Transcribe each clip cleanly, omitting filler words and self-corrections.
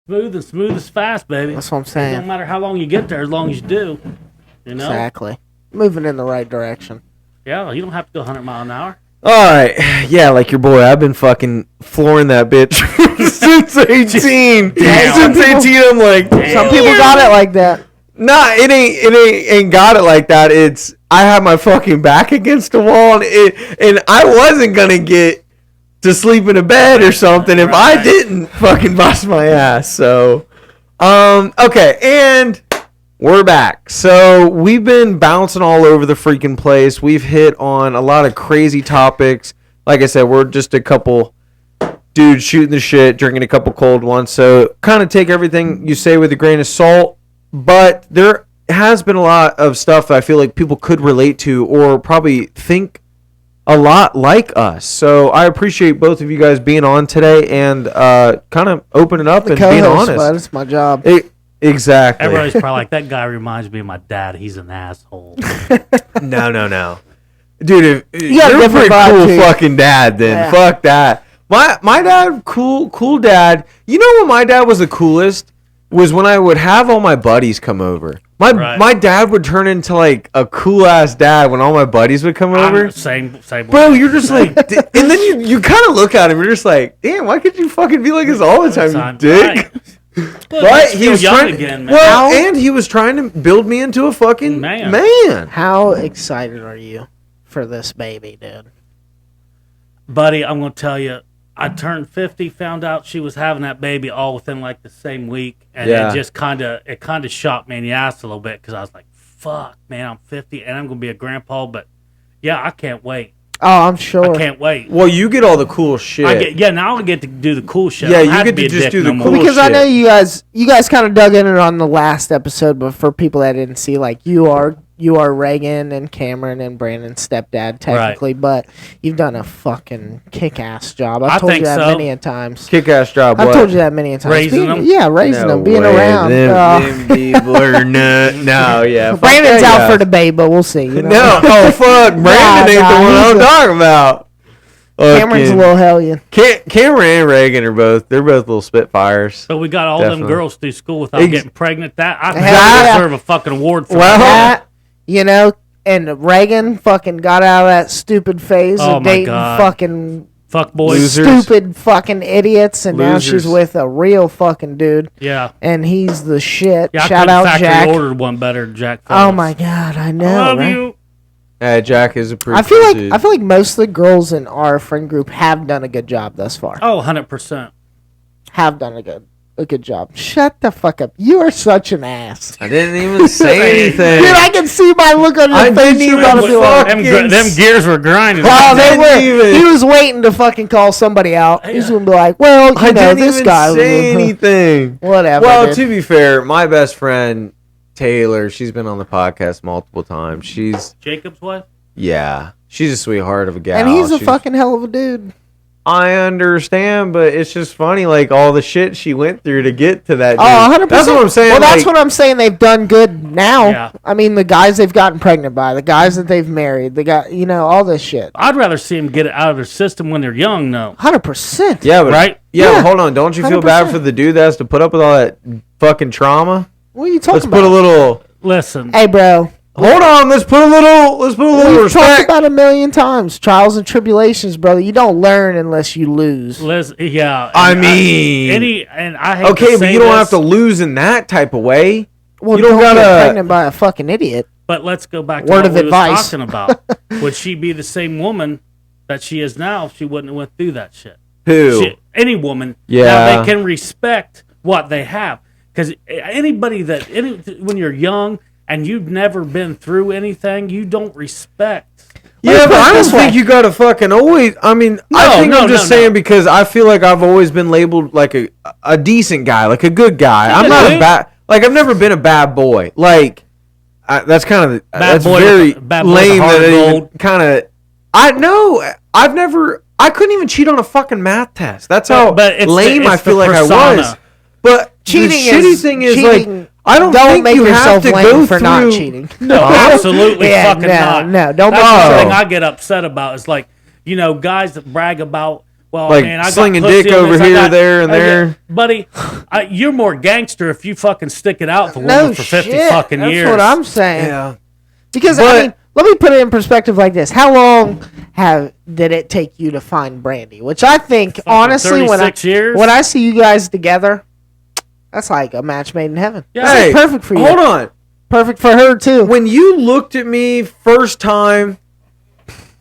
Smooth as fast, baby. That's what I'm It saying. don't matter how long you get there, as long as you do. You know? Exactly. Moving in the right direction. Yeah, you don't have to go 100 miles an hour. All right, yeah, like your boy, I've been fucking flooring that bitch since 18. Since 18, I'm like, Some people got it like that. nah, it ain't got it like that. It's I have my fucking back against the wall, and I wasn't gonna get to sleep in a bed or something if I didn't fucking bust my ass. So, okay, and we're back. So we've been bouncing all over the freaking place. We've hit on a lot of crazy topics. Like I said, we're just a couple dudes shooting the shit, drinking a couple cold ones. So kind of take everything you say with a grain of salt. But there has been a lot of stuff that I feel like people could relate to or probably think a lot like us. So I appreciate both of you guys being on today and kind of opening up and being honest. But it's my job. Exactly. Everybody's probably like, that guy reminds me of my dad. He's an asshole. No. Dude, if got a you're a different pretty vibe, cool too. fucking dad, then Yeah. fuck that. My dad, cool dad. You know when my dad was the coolest? Was when I would have all my buddies come over. My dad would turn into like a cool ass dad when all my buddies would come over. Same. Bro, you're just like, and then you kind of look at him, you're just like, damn, why could you fucking be like this all the time, you dick? Right. But he was young trying again, man. well, and he was trying to build me into a fucking man. How excited are you for this baby, dude? Buddy, I'm going to tell you, I turned 50, found out she was having that baby all within like the same week. And Yeah. it just kind of shot me in the ass a little bit because I was like, fuck, man, I'm 50 and I'm going to be a grandpa. But yeah, I can't wait. Oh, I'm sure. I can't wait. Well, you get all the cool shit. Now I get to do the cool shit. Yeah, I don't you have get be to a just dick do the no cool more. Because I shit. know you guys kind of dug in it on the last episode, but for people that didn't see, like you are Reagan and Cameron and Brandon's stepdad technically, but you've done a fucking kick-ass job. I've I told you think that so. many a times. Kick-ass job, I've what? told you that many a times. Raising them? Yeah, raising them, being way. around. Them people are no, yeah. fuck Brandon's that out guy. for debate, but we'll see. You know? No, oh fuck, Brandon ain't the one he's I'm a- talking about. Cameron's a little hellion. Cameron and Reagan are they're both little spitfires. So we got all Definitely. them girls through school without getting pregnant. I think Hell I yeah. deserve a fucking award for Well, that. That, you know, and Reagan fucking got out of that stupid phase Oh, of my dating God. fucking Fuck boys. Losers. stupid fucking idiots, and now she's Losers. with a real fucking dude, Yeah. and he's the shit. Yeah, Shout I out factory Jack. ordered one better than Jack Oh Phillips. my God, I I know. love right? you. Jack is a pretty I feel cool like dude. I feel like most of the girls in our friend group have done a good job thus far. Oh, 100%. Have done a good job. Shut the fuck up. You are such an ass. I didn't even say anything. Dude, I can see my look on your I face. didn't You're even about to be like, fucking Them gears were grinding. oh, they didn't were. even- He was waiting to fucking call somebody out. He's gonna be like, well, I you know, didn't this even guy. say anything. Whatever. Well, dude. to be fair, my best friend Taylor, she's been on the podcast multiple times. Jacob's wife? She's a sweetheart of a gal. and he's a She's- fucking hell of a dude. I understand, but it's just funny, like all the shit she went through to get to that. Oh, dude. 100%. That's what I'm saying. Well, that's like, what I'm saying. They've done good now. Yeah. I mean, the guys they've gotten pregnant by, the guys that they've married, the guy, you know, all this shit. I'd rather see them get it out of their system when they're young, though. 100%. Yeah, but Right? Yeah, Yeah. but hold on. Don't you feel bad 100%. for the dude that has to put up with all that fucking trauma? What are you talking Let's about? put a little. Listen, Hey, bro. Hold on. Let's put a little We've talked respect. about a million times. Trials and tribulations, brother. You don't learn unless you lose. yeah. I and mean, I hate Okay, to but say you don't this, have to lose in that type of way. Well, you don't get gotta- pregnant by a fucking idiot. But let's go back to Word what of we advice. was talking about. Would she be the same woman that she is now if she wouldn't have went through that shit? Who? Any woman. Yeah. Now they can respect what they have. Because when you're young and you've never been through anything, you don't respect. Yeah, but I don't this way. think you gotta fucking always. I mean, I think I'm just saying no. because I feel like I've always been labeled like a decent guy, like a good guy. I'm good not a dude. bad. Like I've never been a bad boy. Like that's kind of that's boy very with a- bad boy with a lame. heart That of it gold. kind of. I know. I've never. I couldn't even cheat on a fucking math test. That's how But it's lame the I feel like persona. I was. But Cheating the shitty is thing is cheating. like I don't Don't think make you have yourself to lame go for through. not cheating. No, absolutely Yeah, fucking no, not. no, don't That's make the yourself- thing I get upset about is like, guys that brag about Well, Like man, I got slinging pussy dick on over this, I here, got- there, and I got- there. buddy. You're more gangster if you fucking stick it out for No women for 50 shit. fucking That's years. what I'm saying. Yeah. Because I But- mean, let me put it in perspective like this: how long did it take you to find Brandy? Which I think, honestly, 36 years? when I see you guys together, that's like a match made in heaven. Yeah. That's Hey, like perfect for you. Hold on. Perfect for her too. When you looked at me first time,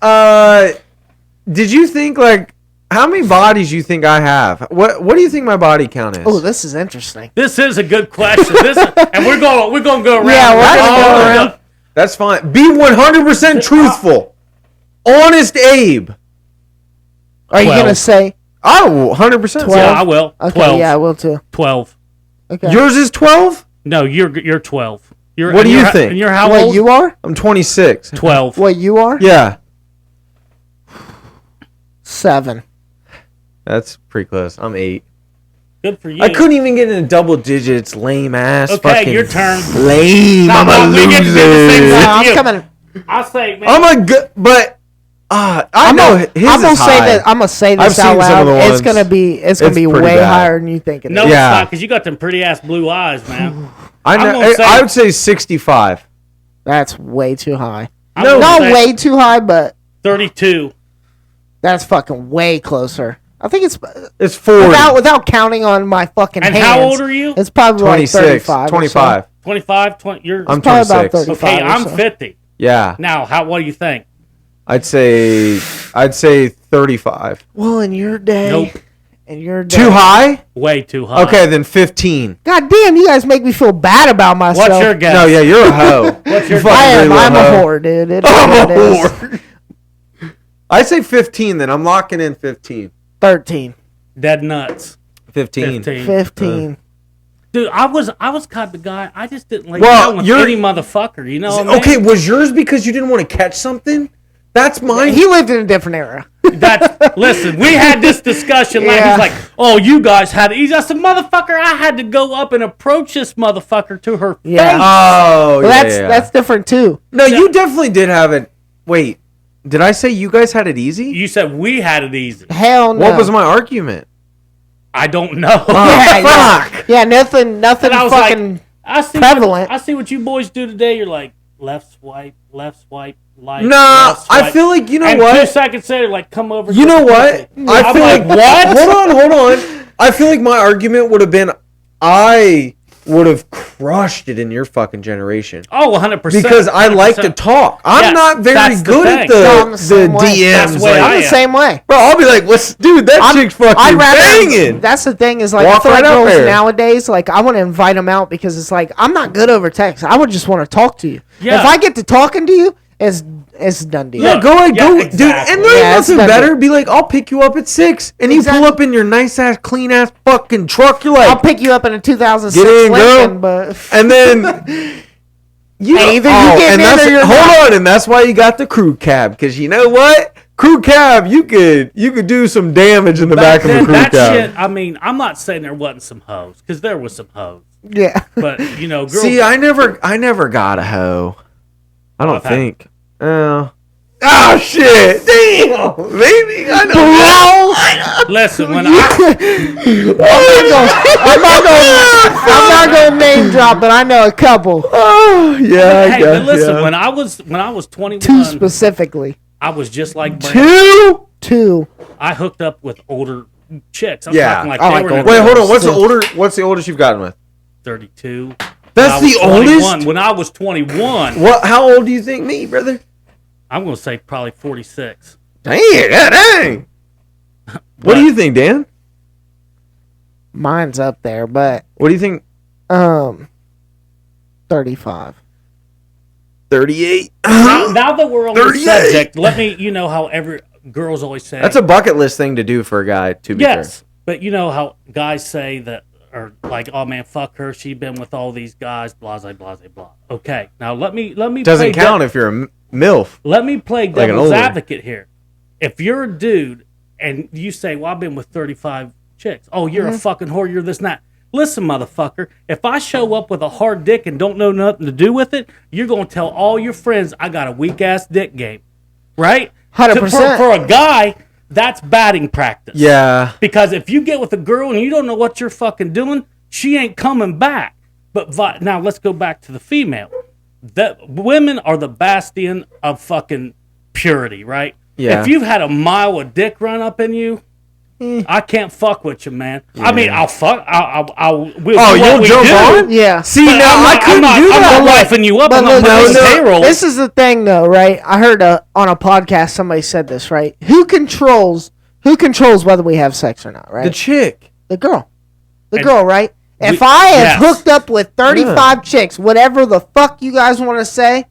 did you think like how many bodies you think I have? What do you think my body count is? Oh, this is interesting. This is a good question. And we're gonna go around. Yeah, we're gonna go around. That's fine. Be 100% truthful. Honest Abe. Are you 12. gonna say? Oh, 100%. 12. Yeah, I will. Okay, 12. yeah, I will too. 12. Okay. Yours is 12? No, you're 12. You're, What do you you're- think? And you're how what old? you are? I'm 26. 12. What you are? Yeah. 7. That's pretty close. I'm 8. Good for you. I couldn't even get into double digits. Lame ass. Okay, fucking your turn. Lame. I'm a we get to do the same loser. thing. No, I'm you. coming. I say, man. I'm a good, but I know his I'm gonna is say high. that. I'm gonna say I've this out seen some of loud. the It's ones. gonna be. It's gonna It's be pretty way bad. higher than you think it is. no, Yeah. it's not, because you got them pretty ass blue eyes, man. I I'm know. gonna say- I would say 65. That's way too high. I'm No, gonna Not say way too high, but 32. that's fucking way closer. I think it's It's 40. without counting on my fucking And hands. how old are you? It's probably 26. like 35. 25. 25, 20. You're I'm Probably about 26. 35. okay. or I'm so. 50. Yeah. Now, what do you think? I'd say 35. Well, in your day. Nope. In your day. Too high? Way too high. Okay, then 15. God damn, you guys make me feel bad about myself. What's your guess? No, yeah, you're a hoe. What's your You fucking I am. really I'm a hoe. whore, dude. It is I'm what a it is. whore. I'd say 15 then. I'm locking in 15. 13. Dead nuts. 15. 15. Dude, I was kind of the guy. I just didn't like Well, down with you're- any motherfucker. You know what I mean? Okay, was yours because you didn't want to catch something? That's mine. He lived in a different era. Listen, we had this discussion. Like Yeah. he's like, "Oh, you guys had it." I said, "Motherfucker, I had to go up and approach this motherfucker to her Yeah. face." Oh, Well, yeah. that's different too. No, you definitely did have it. Wait, did I say you guys had it easy? You said we had it easy. Hell no. What was my argument? I don't know. Yeah, yeah. Fuck. Yeah, nothing And I was fucking. like, I see prevalent. I see what you boys do today. You're like left swipe, like. Nah, left I swipe. feel like, you know and what? 2 seconds later, like, come over. You to know the what? pussy. I I'm feel like, what? Hold on. I feel like my argument would have been I would have crushed it in your fucking generation. Oh, 100%. Because I like to 100%. talk. I'm Yeah, not very that's the good at thing. the, No, I'm the same way. DMs. That's the way like, I I'm the am. same way. bro, I'll be like, what's, dude, that chick's fucking I'd rather. banging. That's the thing is like I Walk feel like right up girls there. nowadays like I want to invite them out because it's like I'm not good over text. I would just want to talk to you. Yeah. If I get to talking to you, it's done deal. Yeah, Look, go ahead, yeah, go, exactly. dude. And there's Yeah, it's nothing nothing. better. Be like, I'll pick you up at 6, and you Exactly. pull up in your nice ass, clean ass fucking truck. You're like, I'll pick you up in a 2006 Get in, girl. Lincoln, but and then you Hey, either you get and in that's or you're hold not. on, and that's why you got the crew cab, because you know what, crew cab, you could do some damage in the back of the crew that cab. shit, I mean, I'm not saying there wasn't some hoes, because there was some hoes. yeah. But, you know, girls. See, I never got a hoe. I don't I've had- think. Oh shit! Damn, baby, I know. Listen, when I. I'm not gonna name drop, but I know a couple. Oh yeah, I Hey, guess, but listen, yeah. when I was 21, Two specifically. I was just like Brandon. 2. Two. I hooked up with older chicks. I'm Yeah. talking like I they like were in older. Wait, their hold on. Still. What's the oldest you've gotten with? 32. That's When I the was 21. oldest. When I was 21, What? How old do you think me, brother? I'm going to say probably 46. Dang, dang. What do you think, Dan? Mine's up there, but What do you think? 35. 38. Now that we're on the 38. subject, let me, you know how every girls always say. That's a bucket list thing to do for a guy. To be yes, but you know how guys say that, or like, oh man, fuck her. She's been with all these guys. Blah blah blah blah. Okay, now let me fair, doesn't play count if you're a milf. Let me play Like an devil's older. advocate here. If you're a dude and you say, well, I've been with 35 chicks. Oh, you're a fucking whore. You're this and that. Listen, motherfucker. If I show up with a hard dick and don't know nothing to do with it, you're going to tell all your friends I got a weak-ass dick game. Right? 100%. For a guy, That's batting practice. Yeah. Because if you get with a girl and you don't know what you're fucking doing, she ain't coming back. But now let's go back to the female. Women are the bastion of fucking purity, right? Yeah. If you've had a mile of dick run up in you, I can't fuck with you, man. I mean, I'll fuck. You'll jump on? Yeah. See, I couldn't do that. I'm not wifing you up. But I'm not look, making payroll. this is the thing, though, right? I heard on a podcast somebody said this, right? Who controls whether we have sex or not, right? The chick. The girl. The And girl, right? If I have yes. hooked up with 35 chicks, whatever the fuck you guys want to say,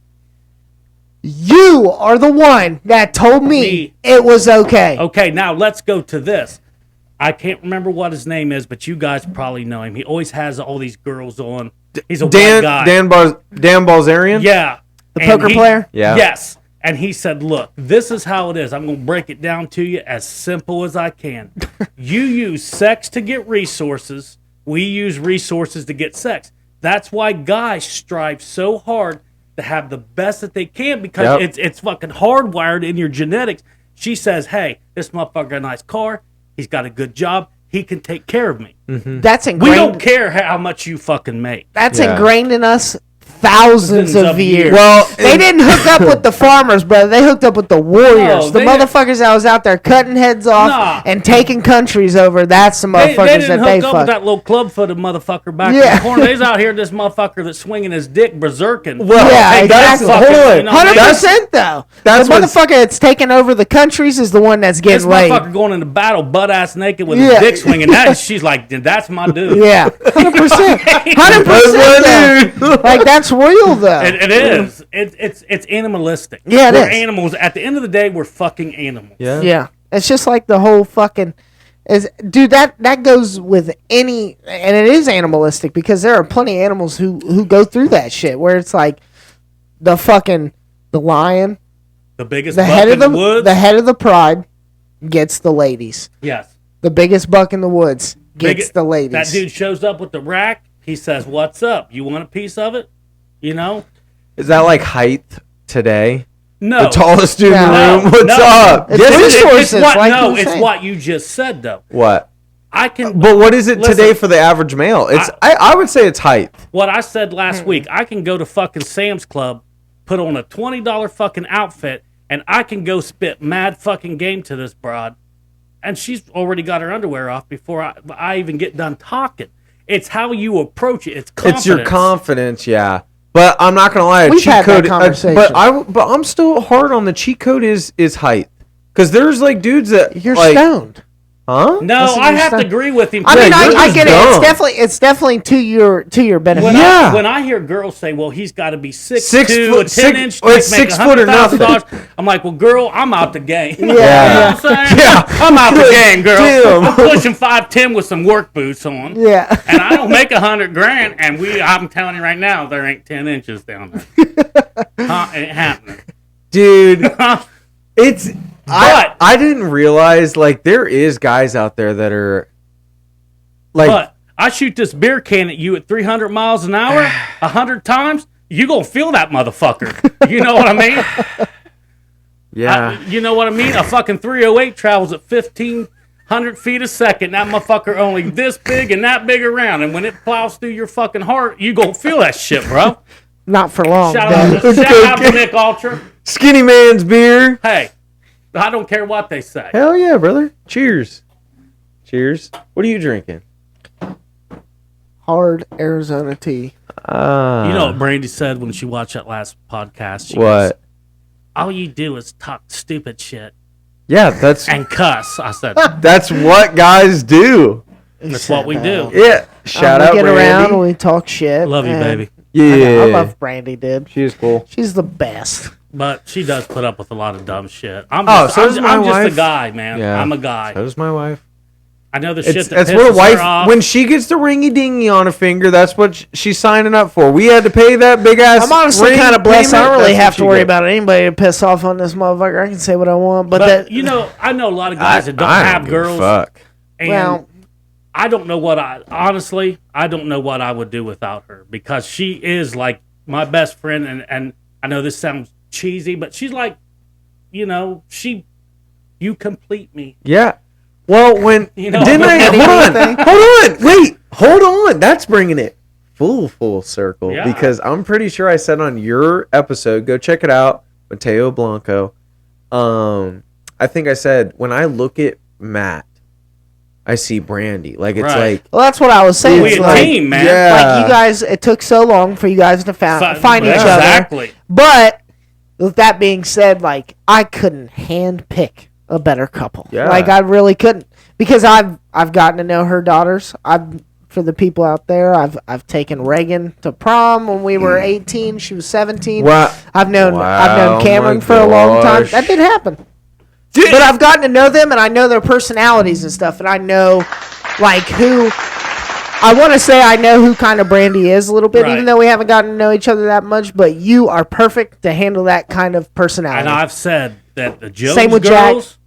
you are the one that told me it was okay. Okay, now let's go to this. I can't remember what his name is, but you guys probably know him. He always has all these girls on. He's a white guy. Dan Balzarian? Yeah. The poker player? Yeah. Yes. And he said, look, this is how it is. I'm going to break it down to you as simple as I can. You use sex to get resources. We use resources to get sex. That's why guys strive so hard to have the best that they can because it's fucking hardwired in your genetics. She says, hey, this motherfucker got a nice car. He's got a good job. He can take care of me. Mm-hmm. That's ingrained. We don't care how much you fucking make. That's ingrained in us thousands of years. Well, they didn't hook up with the farmers, brother. They hooked up with the warriors. No, the motherfuckers that was out there cutting heads off and taking countries over. That's the motherfuckers They didn't that hook they up with fucked. that little club-footed motherfucker back in Yeah. the corner. They's out here, this motherfucker that's swinging his dick berserking. Well, Yeah, Hey, that's exactly. fucking, Hold on. you know, 100% though. that's the what's- motherfucker that's taking over the countries is the one that's This getting laid. motherfucker going into battle butt-ass naked with Yeah. his dick swinging. She's like, that's my dude. Yeah, 100%. 100%. Like that's real though. It is. It's animalistic. Yeah, it we're is. animals. At the end of the day, we're fucking animals. Yeah. Yeah, it's just like the whole fucking dude. That goes with any, and it is animalistic because there are plenty of animals who go through that shit where it's like the lion, The biggest the buck head in of the the woods. the head of the pride gets the ladies. Yes. The biggest buck in the woods gets the ladies. That dude shows up with the rack. He says, "What's up? You want a piece of it?" You know? Is that like height today? No. The tallest dude in the No. room? What's No. up? It's Yes, resources, It's what, like no, you were it's saying. what you just said though. What? I can. But what is it Listen. today for the average male? It's I would say it's height. What I said last week, I can go to fucking Sam's Club, put on a $20 fucking outfit, and I can go spit mad fucking game to this broad, and she's already got her underwear off before I even get done talking. It's how you approach it. It's confidence. It's your confidence, yeah. But I'm not gonna lie, a We've cheat had that code. conversation. But I'm still hard on the cheat code is height, because there's like dudes that You're like, stoned. huh? No, Listen, I you're have to stuck. agree with him. I mean, Yeah, you're I just get it. dumb. It's definitely to your benefit. When, Yeah. when I hear girls say, "Well, he's got to be 6'2", Six a foot- 10-inch, well, it's 6 foot or nothing. I'm like, "Well, girl, I'm out the game." Yeah. You know what I'm saying? Yeah. I'm out the game, girl. Damn. I'm pushing 5'10" with some work boots on. Yeah. And I don't make $100,000, and I'm telling you right now, there ain't 10 inches down there. It ain't happening. Dude, it's. But- I didn't realize like there is guys out there that are like But I shoot this beer can at you at 300 miles an hour 100 times, you gonna feel that motherfucker. You know what I mean? yeah. You know what I mean? A fucking 308 travels at 1,500 feet a second. That motherfucker only this big and that big around. And when it plows through your fucking heart, you gonna feel that shit, bro. Not for long. Shout Ben. out to Nick Ultra. Skinny man's beer. Hey, I don't care what they say. Hell yeah, brother. Cheers. Cheers. What are you drinking? Hard Arizona tea. You know what Brandy said when she watched that last podcast? She What? goes, all you do is talk stupid shit Yeah, that's and cuss. I said, that's what guys do. that's what we do. Yeah. Shout we out get Brandy. around and we talk shit. Love you, and baby. Yeah. I love Brandy, dude. She is cool. She's the best. But she does put up with a lot of dumb shit. I'm Oh, just, so does my I'm just wife. a guy, man. Yeah. I'm a guy. So does my wife. I know the shit It's, that that's pisses what a wife, her off. when she gets the ringy dingy on a finger, that's what she's signing up for. We had to pay that big ass. I'm honestly ring kind of blessed. I payment. don't really That's have what to she worry gets. about anybody to piss off on this motherfucker. I can say what I want, but but that you know, I know a lot of guys that don't I have give a girls. Fuck. And well, I don't know what I honestly, I don't know what I would do without her because she is like my best friend, and I know this sounds cheesy, but she's like, you know, she You complete me. Yeah. Well, when You know, didn't I? anything? Hold on. That's bringing it full circle Yeah. because I'm pretty sure I said on your episode, go check it out, Mateo Blanco. I think I said when I look at Matt, I see Brandy. Like it's Right. like Well, that's what I was saying. We It's a like, team, man. Yeah. like you guys, it took so long for you guys to find each other. Exactly. But with that being said, like I couldn't hand pick a better couple. Yeah. Like I really couldn't because I've gotten to know her daughters. For the people out there, I've taken Reagan to prom when we were 18. She was 17. Wow. I've known Wow, Cameron my for a long time. gosh. That didn't happen. Dude. But I've gotten to know them, and I know their personalities and stuff, and I know, like, who. I want to say I know who kind of Brandy is a little bit, Right. even though we haven't gotten to know each other that much. But you are perfect to handle that kind of personality. And I've said that the Jones Same with girls,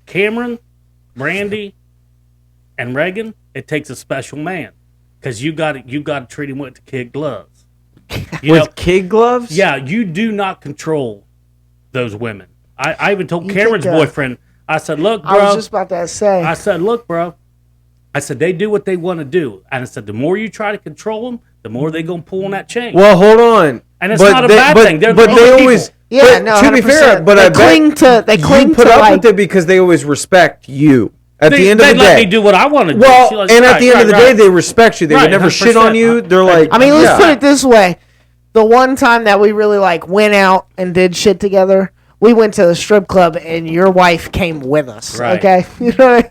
Cameron, Brandy, and Reagan, it takes a special man because you got to treat him with the kid gloves. You with know, kid gloves. yeah, you do not control those women. I even told You Cameron's think, boyfriend, I said, look, bro. I was just about to say. I said, look, bro. I said, they do what they want to do. And I said, the more you try to control them, the more they going to pull on that chain. Well, hold on. And it's not a bad thing. They're but the they only always. people. Yeah, but no, to be 100%. fair, but They I cling bet to- they you cling put to, up like- with it because they always respect you. At the They end of the let day, me do what I want to do. well, She was and at right, the end of the right, day, right. they respect you. They Right, would never shit 100%. on you. They're like, I mean, let's yeah. put it this way: the one time that we really like went out and did shit together, we went to the strip club, and your wife came with us. Right. Okay, you know,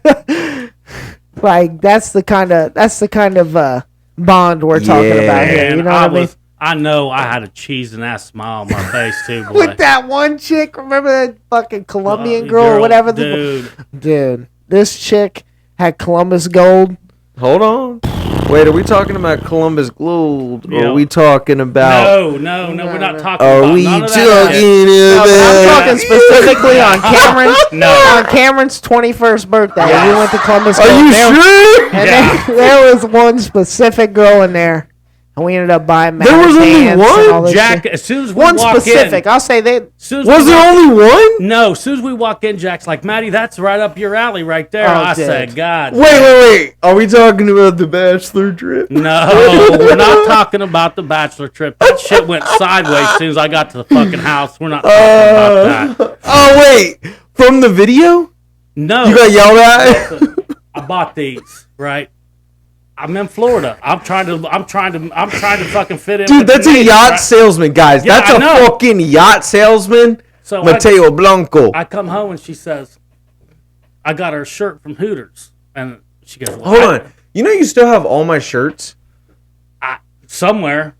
like that's the kind of bond we're talking about here. And You know what I mean? I know I had a cheese and ass smile on my face too, boy. With that one chick, remember that fucking Colombian girl, or whatever dude. dude, this chick had Columbus Gold. Hold on. Wait, are we talking about Columbus Gold? Or Yeah. are we talking about? No, we're not talking Are about we none of talking that shit. No, but I'm about? talking specifically on Cameron's No. on Cameron's 21st birthday. We went to Columbus Gold. Are you There- sure? And Yeah. there was one specific girl in there, and we ended up buying There was only pants and one? all this Jack, shit. as soon as we One walk specific. in, I'll say they. as soon as Was we there walk- only one? No, as soon as we walk in, Jack's like, Maddie, that's right up your alley right there. Oh, I dude. said, God. Wait. Are we talking about the bachelor trip? No, we're not talking about the bachelor trip. That shit went sideways as soon as I got to the fucking house. We're not talking about that. Oh wait, from the video? No. You got yelled at? I bought these, right? I'm in Florida. I'm trying to fucking fit in. Dude, with the that's a natives, yacht right? salesman, guys. Yeah, That's I a know. fucking yacht salesman. So Mateo Blanco. I come home and she says, I got her shirt from Hooters. And she goes, well, Hold on. You know you still have all my shirts? somewhere.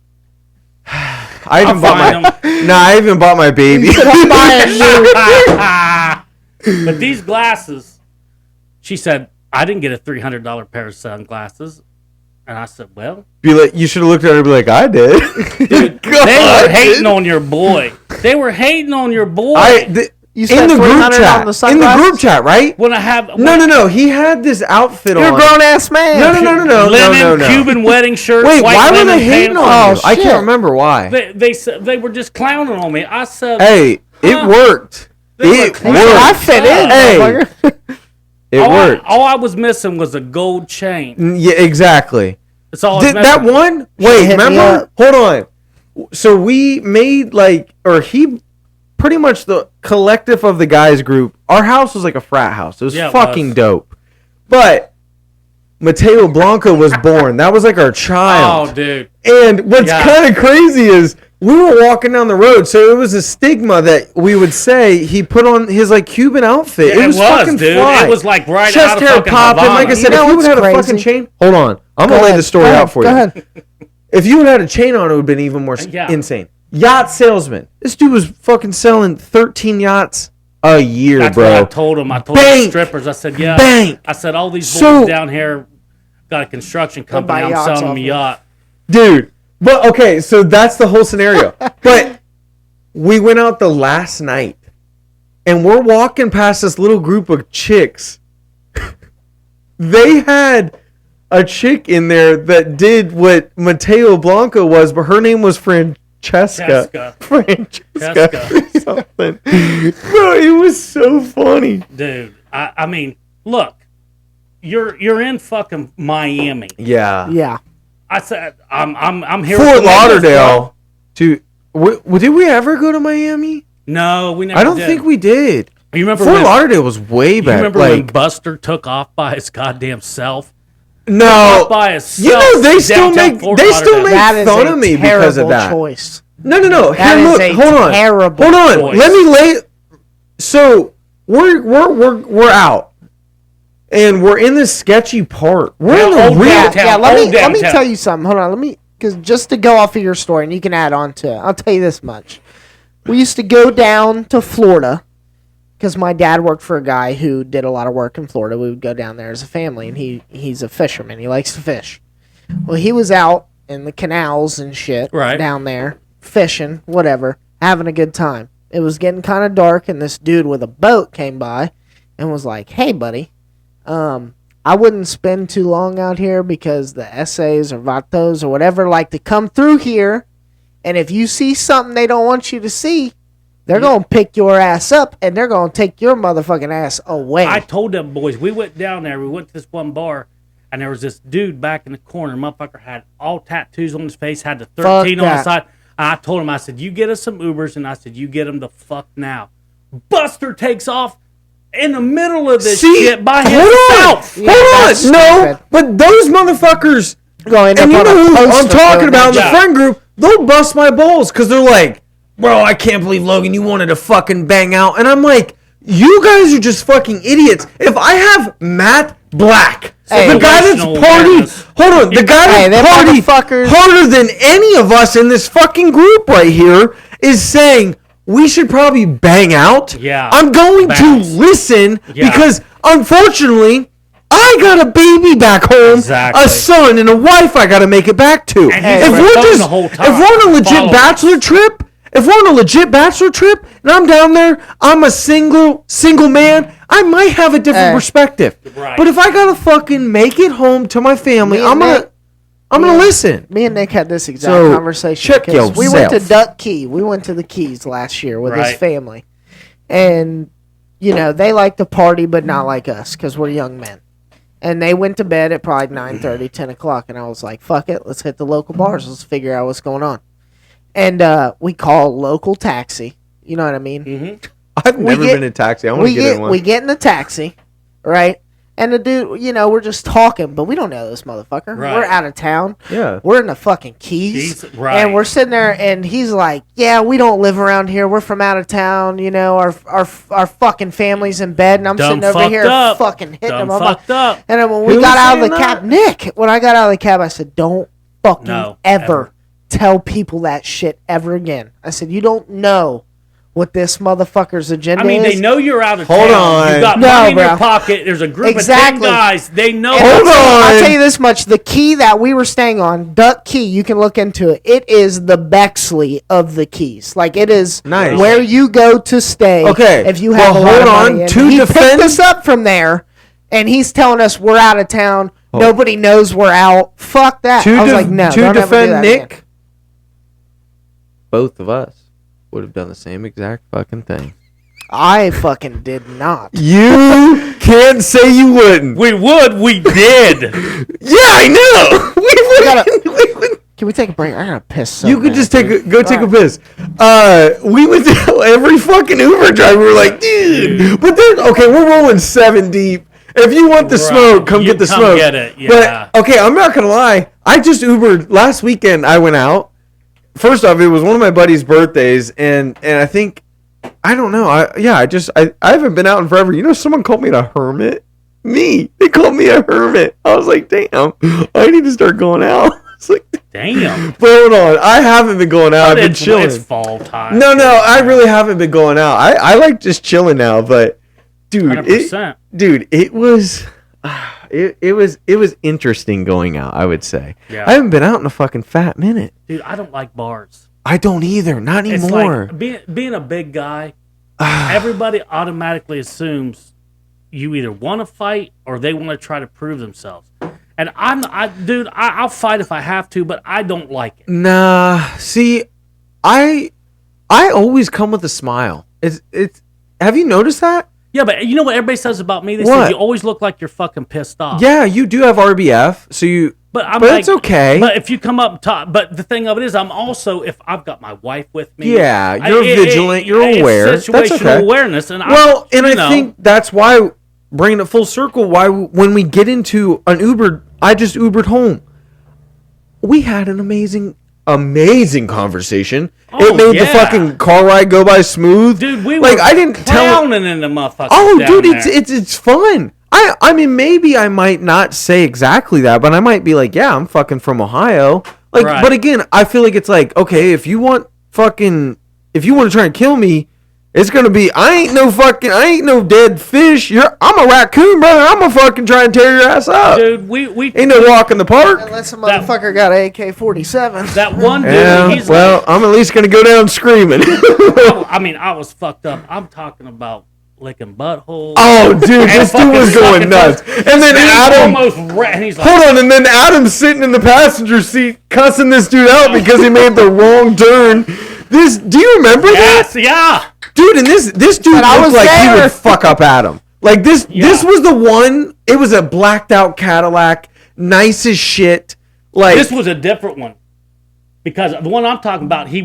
I even I'll bought find my I even bought my baby. I'm buying new. But these glasses, she said, I didn't get a $300 pair of sunglasses. And I said, well, Be like, you should have looked at her and be like, I did. dude, God, they were hating dude. on your boy. They were hating on your boy. You in spent the group $300 on chat. the In the sunglasses? group chat, right? when I have No. He had this outfit You're a on. grown ass man. No. linen Cuban wedding shirts. Wait, white why were linen they hating pants. on you? Oh, I shit. can't remember why. They said they were just clowning on me. I said, Hey, it Huh? worked. They were It clowning. I worked. fit in. Hey. motherfucker. It all worked. all I was missing was a gold chain. Yeah, exactly. That's all I was Did that missing. one? Wait, hit me remember? up. Hold on. So we made he pretty much the collective of the guys group. Our house was like a frat house. It was Yeah, it fucking was. dope. But Mateo Blanco was born. That was like our Oh, child. dude. And what's Yeah. kind of crazy is we were walking down the road, so it was a stigma that we would say he put on his like Cuban outfit. Yeah, it was fucking dude. fly. It was like right Chest out of hair fucking popping. Havana. Like I said, You know if you would what's have had a crazy? fucking chain, hold on, I'm Go gonna lay ahead. the story Go out ahead. for Go you. ahead. If you would have had a chain on, it would have been even more Yeah. insane. Yacht salesman. This dude was fucking selling 13 yachts a year, That's bro. what I told him. I told Bank. the strippers. I said, yeah. Bank. I said, all these boys So- down here got a construction buy company. I'm yachts selling them off a you. yacht. Dude. But okay, so that's the whole scenario. But we went out the last night and we're walking past this little group of chicks. They had a chick in there that did what Mateo Blanco was, but her name was Francesca. Francesca. Something. Bro, it was so funny. Dude, I mean, look, you're in fucking Miami. Yeah. Yeah. I said I'm here. Fort with the neighbors, Lauderdale. Did we ever go to Miami? bro. No, we never. I don't did. think we did. You remember Fort when, Lauderdale was way you back. remember when Buster took off by his goddamn self? No, By himself. you know they still downtown make Fort they still Lauderdale. make That is fun a of me because of terrible that. choice. No. That Here, is look. a Hold on. terrible Hold on. choice. Let me lay. So we're out, and we're in this sketchy part. We're in the old real. downtown. Yeah, let me downtown. tell you something. Hold on, because just to go off of your story, and you can add on to it. I'll tell you this much: we used to go down to Florida because my dad worked for a guy who did a lot of work in Florida. We would go down there as a family, and he's a fisherman. He likes to fish. Well, he was out in the canals and shit down there fishing, whatever, having a good time. It was getting kind of dark, and this dude with a boat came by and was like, "Hey, buddy, I wouldn't spend too long out here because the essays or vatos or whatever like to come through here, and if you see something they don't want you to see, they're going to pick your ass up, and they're going to take your motherfucking ass away." I told them boys, we went down there, we went to this one bar, and there was this dude back in the corner. Motherfucker had all tattoos on his face, had the 13 on the side. And I told him, I said, you get us some Ubers, and I said, you get them the fuck now. Buster takes off in the middle of this shit by himself. Hold on. No, but those motherfuckers, Going and you know who I'm talking about in the job. friend group, they'll bust my balls because they're like, bro, I can't believe, Logan, you wanted to fucking bang out. And I'm like, you guys are just fucking idiots. If I have Matt Black, the guy that's partied, hold on, the guy that's partied harder than any of us in this fucking group right here is saying we should probably bang out. Yeah. I'm going to listen because, unfortunately, I got a baby back home, a son, and a wife I got to make it back to. If we're on a legit bachelor trip, and I'm down there, I'm a single man, I might have a different perspective. Right. But if I gotta fucking make it home to my family, I'm gonna listen. Me and Nick had this exact conversation. Check yourself. We went to Duck Key. We went to the Keys last year with his family. And, you know, they like to party, but not like us because we're young men. And they went to bed at probably 9:30, 10 o'clock. And I was like, fuck it. Let's hit the local bars. Let's figure out what's going on. And we call a local taxi. You know what I mean? Mm-hmm. I've never been in a taxi. I want to get in one. We get in the taxi, right? And the dude, you know, we're just talking, but we don't know this motherfucker. Right. We're out of town. Yeah. We're in the fucking Keys. Right. And we're sitting there, and he's like, yeah, we don't live around here. We're from out of town. You know, our fucking family's in bed, and I'm sitting over here fucking hitting him. Fucked up. And then when we got out of the cab, Nick, when I got out of the cab, I said, don't fucking ever tell people that shit ever again. I said, you don't know what this motherfucker's agenda is. I mean, they know you're out of town. Hold on. You got money in your pocket. There's a group of 10 guys. They know. Hold on. I'll tell you this much. The key that we were staying on, Duck Key, you can look into it. It is the Bexley of the Keys. Like, it is where you go to stay if you have a lot of money. And he picked us up from there, and he's telling us we're out of town. Nobody knows we're out. Fuck that. I was like, no, to don't ever do defend that Nick, again. both of us would have done the same exact fucking thing. I fucking did not. You can't say you wouldn't. We would. We did. Yeah, I know. We would. Can we take a break? I gotta piss. So You could bad, just dude. take a piss. We went to every fucking Uber driver. We're like, dude. But then, okay, we're rolling 7 deep. If you want the smoke, come get the smoke. Get it. Yeah. But okay, I'm not gonna lie. I just Ubered last weekend. I went out. First off, it was one of my buddy's birthdays, and I think I don't know. I haven't been out in forever. You know, someone called me a hermit. They called me a hermit. I was like, damn, I need to start going out. It's like, damn. But hold on, I haven't been going out. I've been chilling. It's fall time. No, I really haven't been going out. I like just chilling now, but dude, 100%. it was. It was interesting going out, I would say. Yeah. I haven't been out in a fucking fat minute. Dude, I don't like bars. I don't either. Not It's anymore. like being a big guy, everybody automatically assumes you either want to fight or they want to try to prove themselves. And I'll fight if I have to, but I don't like it. Nah, see, I always come with a smile. It's. Have you noticed that? Yeah, but you know what everybody says about me? They What? say you always look like you're fucking pissed off. Yeah, you do have RBF, so you. But it's okay. But if you come up top, but the thing of it is, I'm also, if I've got my wife with me. Yeah, you're vigilant, you're aware. It's That's situational okay. awareness. And I think that's why, bringing it full circle, why when we get into an Uber, I just Ubered home. We had an amazing conversation. Oh, it made the yeah. fucking car ride go by smooth. Dude, we like were I didn't tell. clowning in the motherfucker. Oh, down dude, there. it's fun. I mean, maybe I might not say exactly that, but I might be like, yeah, I'm fucking from Ohio. Like, Right. but again, I feel like it's like, okay, if you want to try and kill me, it's gonna be, I ain't no dead fish. I'm a raccoon, brother. I'm gonna fucking try and tear your ass up. Dude, we Ain't no walk in the park. Unless a motherfucker got an AK-47. that one dude. Yeah, He's well, I'm at least gonna go down screaming. I was fucked up. I'm talking about licking buttholes. Oh, dude, this dude was going nuts. And then Adam, and he's like, hold on, and then Adam's sitting in the passenger seat cussing this dude out because he made the wrong turn. Do you remember that? yes, yeah. Dude, and this dude But I looked was like he there. would fuck up Adam. Like this was the one, it was a blacked out Cadillac, nice as shit. Like This was a different one. Because the one I'm talking about, he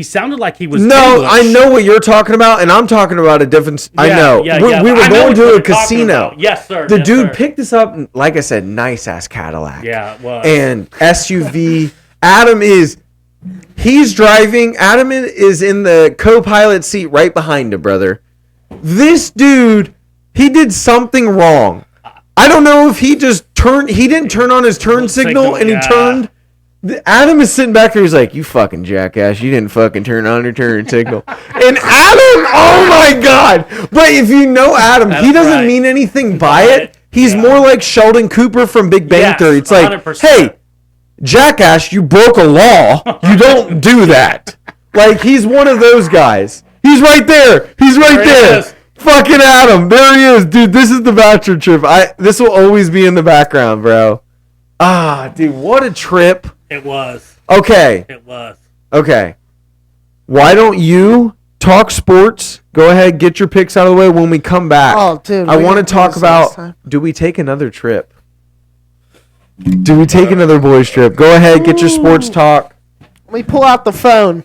sounded like he was no, English. I know what you're talking about, and I'm talking about a different. I know. Yeah, We were I know going what to you're a talking casino. about. Yes, sir. The yes, dude sir. picked us up, like I said, nice ass Cadillac. Yeah, it was. And SUV. He's driving. Adam is in the co-pilot seat right behind him, brother. This dude, he did something wrong. I don't know if he just turned. He didn't turn on his turn signal, and he yeah. turned. Adam is sitting back there. He's like, "You fucking jackass! You didn't fucking turn on your turn signal." And Adam, oh my god! But if you know Adam, he That's doesn't right. mean anything by it. He's more like Sheldon Cooper from Big Bang Yes, Theory. It's like, 100%. hey, jackass, you broke a law. You don't do that. Like, he's one of those guys. He's right there. He's right There he there. is. Fucking Adam. There he is. Dude, this is the bachelor trip. This will always be in the background, bro. Ah, dude, what a trip. It was. Okay. It was. Okay. Why don't you talk sports? Go ahead, get your picks out of the way when we come back. Oh, dude, I we want to didn't do talk this last about, time. do we take another trip? Do we take another boys trip? Go ahead, get your sports talk. Let me pull out the phone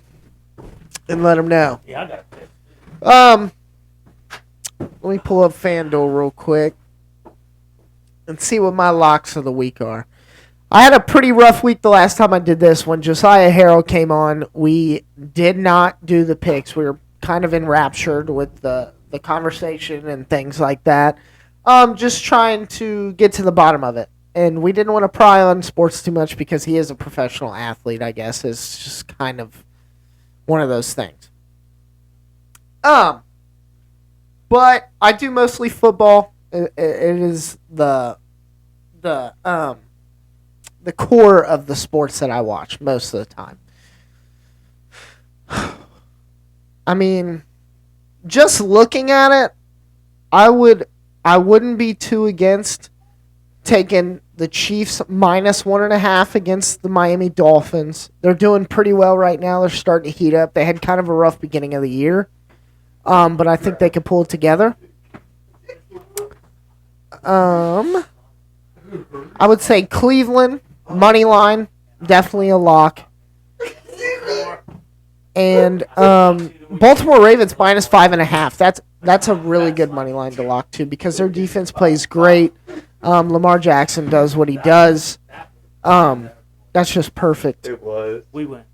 and let him know. Yeah, I got it. Let me pull up FanDuel real quick and see what my locks of the week are. I had a pretty rough week the last time I did this. When Josiah Harrell came on, we did not do the picks. We were kind of enraptured with the conversation and things like that. Just trying to get to the bottom of it. And we didn't want to pry on sports too much because he is a professional athlete, I guess. It's just kind of one of those things. But I do mostly football. It is the core of the sports that I watch most of the time. I mean, just looking at it, I wouldn't be too against taking the Chiefs minus 1.5 against the Miami Dolphins. They're doing pretty well right now. They're starting to heat up. They had kind of a rough beginning of the year, but I think they could pull it together. I would say Cleveland money line, definitely a lock. And Baltimore Ravens minus 5.5. That's a really good money line to lock too because their defense plays great. Lamar Jackson does what he does. That's just perfect. It was. We went.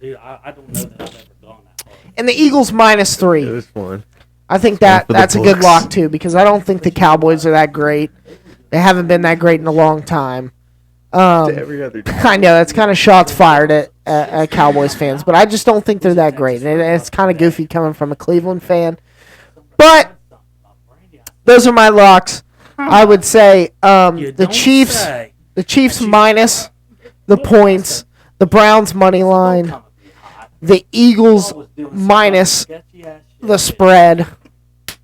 Dude, I don't know that I've ever gone that far. And the Eagles minus 3. It was fun. I think for the that's a good books. lock too because I don't think the Cowboys are that great. They haven't been that great in a long time. Every other day. I know that's kind of shots fired at Cowboys fans, but I just don't think they're that great. And it's kind of goofy coming from a Cleveland fan. But those are my locks. I would say You the don't Chiefs, say. the Chiefs minus the points, the Browns money line, the Eagles minus the spread,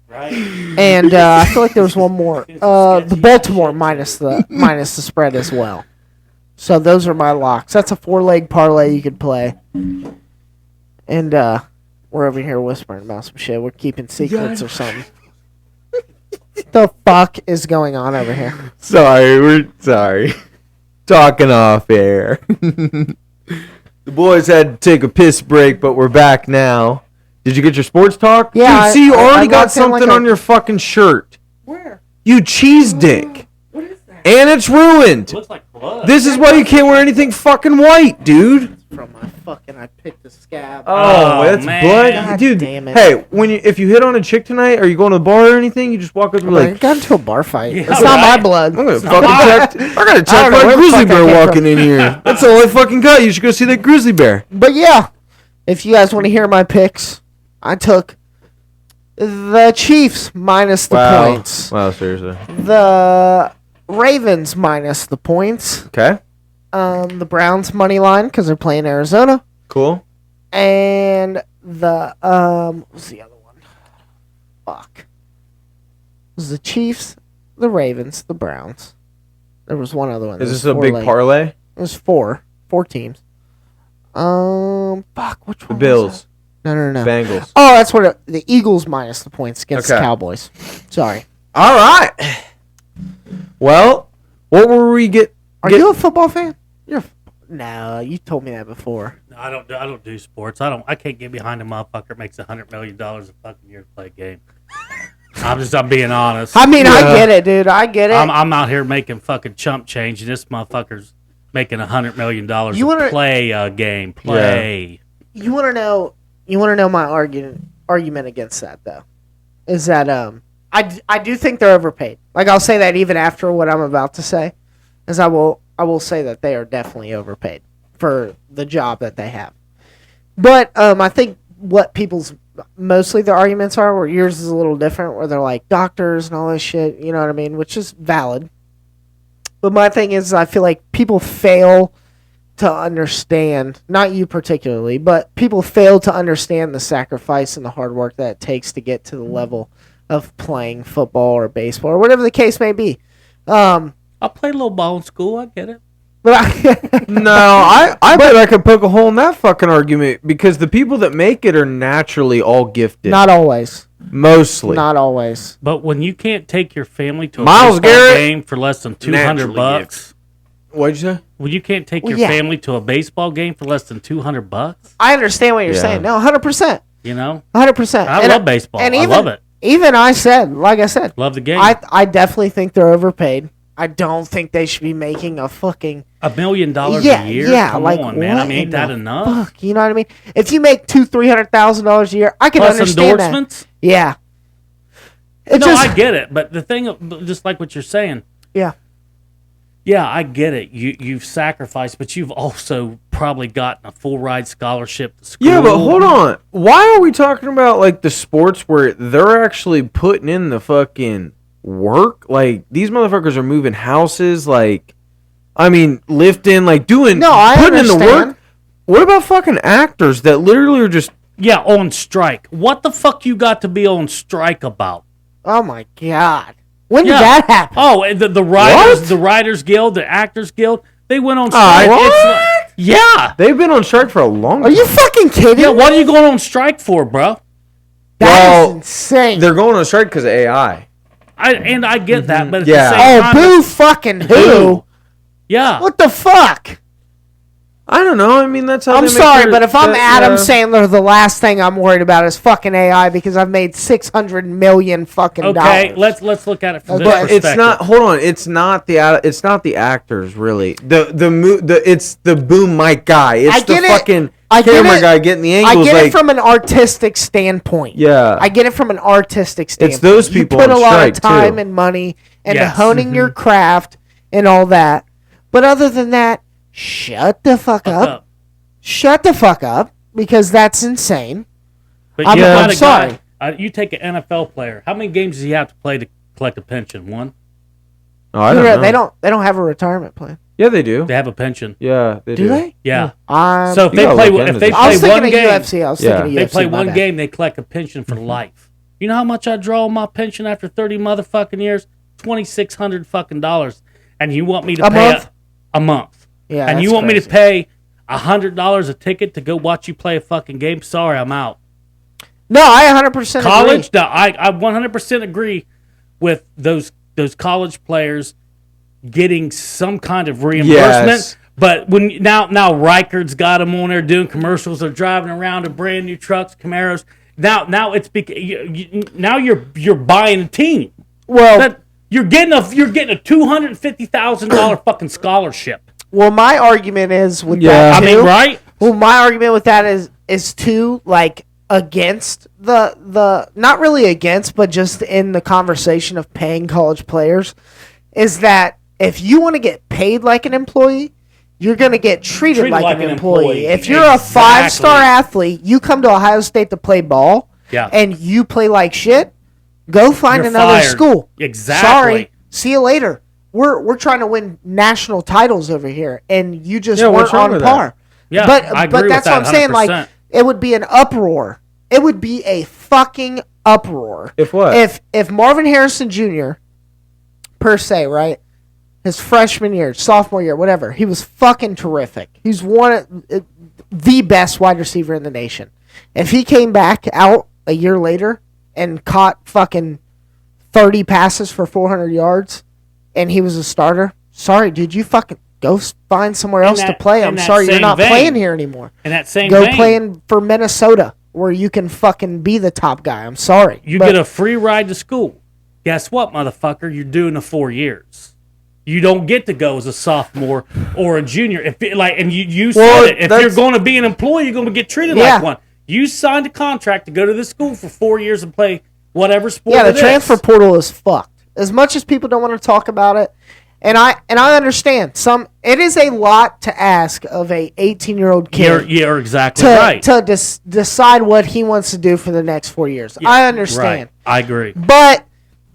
Right? and I feel like there was one more. The Baltimore minus the spread as well. So those are my locks. That's a 4-leg parlay you could play. And we're over here whispering about some shit. We're keeping secrets or something. The fuck is going on over here? We're sorry. Talking off air. The boys had to take a piss break, but we're back now. Did you get your sports talk? Yeah. Dude, see, you already got walked in something on your fucking shirt. Where? You cheese dick. What is that? And it's ruined. Looks like blood. This is why you can't wear anything fucking white, dude. From my fucking, I picked the scab. Oh, that's man. blood, God dude. damn it. Hey, if you hit on a chick tonight, are you going to the bar or anything? You just walk up and be I like, got into a bar fight. Yeah, It's not right. my blood. I'm gonna It's fucking not check. mine. I gotta I check don't know for a where the grizzly fuck I bear came walking in here. That's all I fucking got. You should go see that grizzly bear. But yeah, if you guys want to hear my picks, I took the Chiefs minus the points. Wow, seriously. The Ravens minus the points. Okay, The Browns money line because they're playing Arizona. cool. And the what was the other one? Fuck. It was the Chiefs, the Ravens, the Browns. There was one other one. Is There was this a four big late. parlay? It was four teams. Fuck. Which The one? Bills, Was that? No. Bengals. Oh, that's what the Eagles minus the points against the Okay. Cowboys. Sorry. All right. Well, what were we Are you a football fan? No, you told me that before. No, I don't do sports. I can't get behind a motherfucker that makes $100 million a fucking year to play a game. I'm being honest. I mean, I Yeah. get it, dude. I get it. I'm out here making fucking chump change, and this motherfucker's making $100 million You wanna- to play a game. Play. You want to know? You want to know my argument against that though? Is that I do think they're overpaid. Like I'll say that even after what I'm about to say, as I will say that they are definitely overpaid for the job that they have. But I think what people's mostly their arguments are, where yours is a little different, where they're like doctors and all this shit. You know what I mean? Which is valid. But my thing is, I feel like people fail to understand, not you particularly, but people fail to understand the sacrifice and the hard work that it takes to get to the level of playing football or baseball or whatever the case may be. I played a little ball in school. I get it. But No, I bet I could poke a hole in that fucking argument because the people that make it are naturally all gifted. not always. Mostly. Not always. But when you can't take your family to a Miles baseball Garrett, game for less than $200 bucks, What'd you say? when you can't take your yeah. family to a baseball game for less than $200 bucks, I understand what you're Yeah. saying. No, 100%. you know, 100%. I love baseball. And I even, love it. Even I said, like I said, Love the game. I definitely think they're overpaid. I don't think they should be making a fucking $1 million yeah, a year. yeah. Come like on, man. I what mean, in ain't that the enough? Fuck, you know what I mean? If you make $200,000-$300,000 a year, I can Plus understand that. endorsements. Yeah. It No, just I get it, but the thing, just like what you're saying, yeah. yeah, I get it. You've sacrificed, but you've also probably gotten a full ride scholarship to school. Yeah, but hold on. Why are we talking about like the sports where they're actually putting in the fucking work? Like these motherfuckers are moving houses, like I mean, lifting, like doing No, I putting in the understand. work. What about fucking actors that literally are just Yeah, on strike. What the fuck you got to be on strike about? Oh my god. When did Yeah. that happen? Oh, and the writers, What? the Writers Guild, the Actors Guild, they went on Ah, strike. what? It's like- yeah. they've been on strike for a long Are time. you fucking kidding? Yeah, me? what are you going on strike for, bro? That is Well, insane. They're going on strike because of AI. I get that, but at Yeah. the same Oh, time, boo fucking who? Boo. Yeah. What the fuck? I don't know. I mean, that's how I'm they make sorry, their- but if I'm that, Adam Sandler, the last thing I'm worried about is fucking AI because I've made $600 million fucking Okay, dollars. let's look at it from this But perspective. it's not. Hold on. It's not the actors really. It's the boom mic guy. It's I the get it. fucking I get camera it. guy getting the I angles. get like it from an artistic standpoint. yeah. I get it from an artistic standpoint. those people You put on a lot strike, of time too. and money into Yes. honing your craft and all that. But other than that, shut the fuck up. Shut the fuck up because that's insane. But I'm- you got I'm a sorry. guy. You take an NFL player. How many games does he have to play to collect a pension? One. Oh, I don't know. They don't have a retirement plan. Yeah, they do. They have a pension. Yeah, they do. Do they? Yeah. You So if they gotta play, look if into they this. I was play thinking one of game, UFC. I was Yeah. thinking of they UFC. play my one bad. game, they collect a pension for life. You know how much I draw on my pension after 30 motherfucking years? $2,600 fucking dollars. And you want me to A pay month? a month? Yeah, and that's you want me to crazy. pay $100 a ticket to go watch you play a fucking game. Sorry, I'm out. No, I 100% College? agree. No, I 100% agree with those college players getting some kind of reimbursement. Yes. But when now Reichard's got them on there doing commercials. They're driving around in brand new trucks, Camaros. Now it's now you're buying a team. Well, You're getting a $250,000 fucking scholarship. well, my argument is with Yeah. that I too. mean, right? Well, my argument with that is too, like, against the not really against, but just in the conversation of paying college players, is that if you want to get paid like an employee, you're going to get treated like an employee. If you're a 5-star athlete, you come to Ohio State to play ball, Yeah. and you play like shit, go find You're another fired. school. Exactly. Sorry. See you later. We're trying to win national titles over here, and you just Yeah, weren't what's wrong on with par. Yeah, but I agree with that's that what I'm saying. 100%. Like, it would be an uproar. It would be a fucking uproar. If what? If Marvin Harrison Jr. per se, right? His freshman year, sophomore year, whatever, he was fucking terrific. He's the best wide receiver in the nation. If he came back out a year later and caught fucking 30 passes for 400 yards and he was a starter, sorry, dude, you fucking go find somewhere else to play. I'm sorry, you're not playing here anymore. In that same Go vein, playing for Minnesota where you can fucking be the top guy. I'm sorry. you But get a free ride to school. Guess what, motherfucker? You're doing the 4 years. You don't get to go as a sophomore or a junior. If it, like, and you Well, said it. If you're going to be an employee, you're going to get treated Yeah. like one. You signed a contract to go to this school for 4 years and play whatever sport. yeah, the it transfer is. portal is fucked. As much as people don't want to talk about it, and I understand it is a lot to ask of a 18-year-old kid. You're exactly to right. decide what he wants to do for the next 4 years. I understand. Right. I agree. But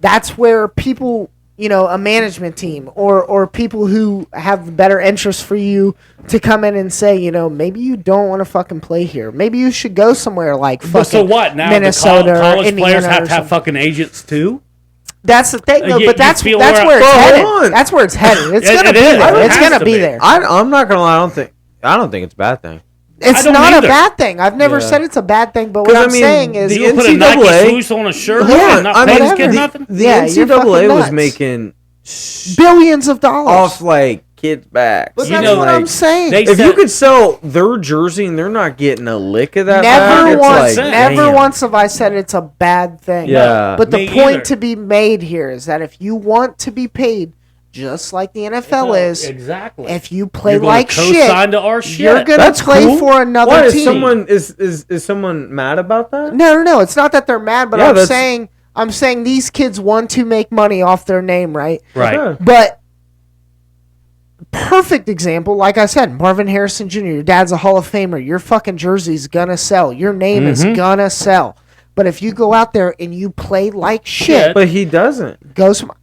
that's where people, a management team or people who have better interests for you to come in and say, maybe you don't want to fucking play here. Maybe you should go somewhere like fucking But so what? Now Minnesota the or college Indiana players or have to have something. fucking agents too? That's the thing, though. You- But you that's feel where where- it's Well, headed. hold on. That's where it's headed. It's It- gonna it be is. there. It It's has gonna to be be. there. I'm not gonna lie. I don't think it's a bad thing. It's don't not either. a bad thing. I've never Yeah. said it's a bad thing. But what 'Cause, I'm I mean, saying is, the You put a Nike NCAA swoosh on a shirt Yeah, and not I pay mean, this kid the- nothing? The Yeah, you're NCAA fucking was nuts. making billions of dollars. off like kids' backs. But You that's know, what like, I'm saying. they- if you said- could sell their jersey and they're not getting a lick of that, Never back, it's once, like, never damn. once have I said it's a bad thing. Yeah. But the Me point either. to be made here is that if you want to be paid just like the NFL is, Exactly. if you play You're gonna like shit, co-sign to our shit. you're gonna That's play cool. for another What, team. is someone mad about that? No. It's not that they're mad, but Yeah, I'm that's- saying these kids want to make money off their name, right? Right. Yeah. But perfect example, like I said, Marvin Harrison Jr. Your dad's a Hall of Famer. Your fucking jersey's gonna sell. Your name is gonna sell. But if you go out there and you play like shit, But he doesn't.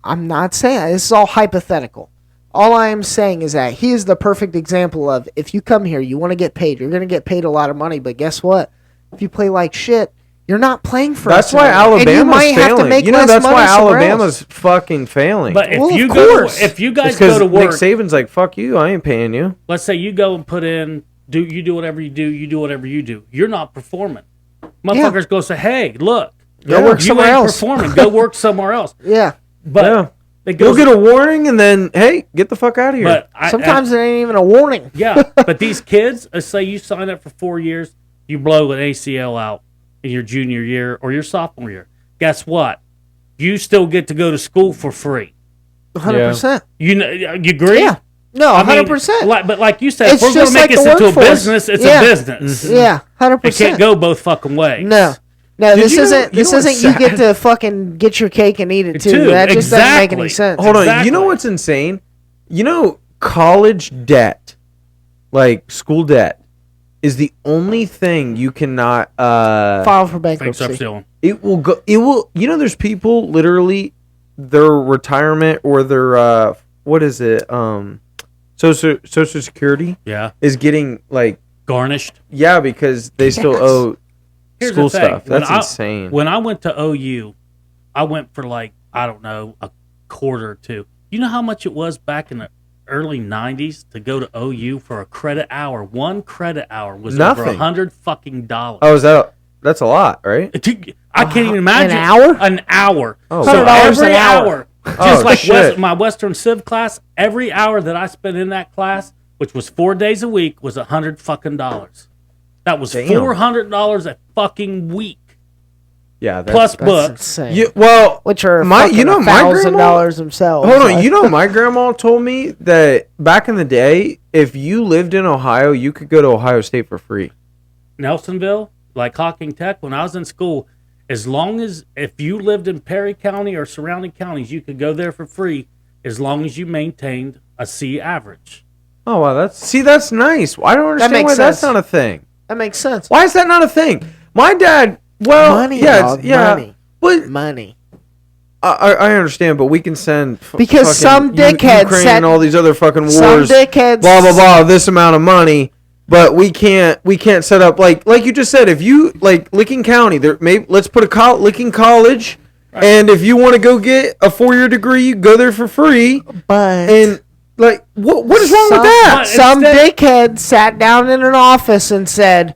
I'm not saying this is all hypothetical. All I am saying is that he is the perfect example of if you come here, you want to get paid. You're going to get paid a lot of money, but guess what? If you play like shit, you're not playing for That's us why anymore. And you Alabama's might have to failing. make You know, less that's money why somewhere Alabama's else. fucking failing. But if Well, you of go, course. if you guys because go to Nick work, Saban's like, "Fuck you, I ain't paying you." let's say you go and put in, you do whatever you do whatever you do. You're not performing. Motherfuckers go say, "Hey, look, Go work you somewhere ain't else." performing. Go work somewhere else." Yeah. But Yeah. it You'll goes. get a warning, and then hey, get the fuck out of here. But Sometimes it ain't even a warning. yeah. But these kids, let's say you sign up for 4 years, you blow an ACL out in your junior year or your sophomore year. Guess what? You still get to go to school for free. 100%. You agree? Yeah. No, I mean, 100%. But like you said, It's if we're going just to make like this the into a workforce. business, it's Yeah. a business. Yeah, 100%. It can't go both fucking ways. No, Did this you know- isn't. you This know what's isn't. You get sad? to fucking get your cake and eat it too. Too, That just doesn't make exactly. any sense. Hold on, you Exactly. know what's insane? You know, college debt, like school debt, is the only thing you cannot. File for Thanks bankruptcy. for stealing. It will go. It will. You know, there's people literally, their retirement or their what is it? Social Security Yeah. is getting like Garnished. because they still Yes. owe Here's school the thing. stuff. That's When insane. When I went to OU, I went for like, I don't know, a quarter or two. You know how much it was back in the early 90s to go to OU for a credit hour. One credit hour was Nothing. over $100 fucking dollars. Oh, that's a lot, right? I can't even imagine. An hour? An hour. Oh, so wow. $100 every an hour. hour. Oh, Just like shit. my Western Civ class, every hour that I spent in that class, which was 4 days a week, was $100 fucking dollars. That was Damn. $400 a fucking week. Yeah, Plus That's books. insane. well, Which are my $1,000 grandma. themselves. Hold on, Like, my grandma told me that back in the day, if you lived in Ohio, you could go to Ohio State for free. Nelsonville, like Hocking Tech, when I was in school, as long as if you lived in Perry County or surrounding counties, you could go there for free as long as you maintained a C average. Oh wow, that's nice. I don't understand makes why that's sense. not a thing. that makes sense. Why is that not a thing? My dad, well, Money, yeah, dog, yeah, money. but Money. I understand, but we can send Because some dickheads Ukraine said- and all these other fucking wars, Some dickheads. blah blah blah, this amount of money, but we can't set up like you just said. If you like Licking County, let's put a Licking College, and if you want to go get a 4-year degree, you go there for free. But And like, what is wrong with Some- that? But some instead- dickhead sat down in an office and said,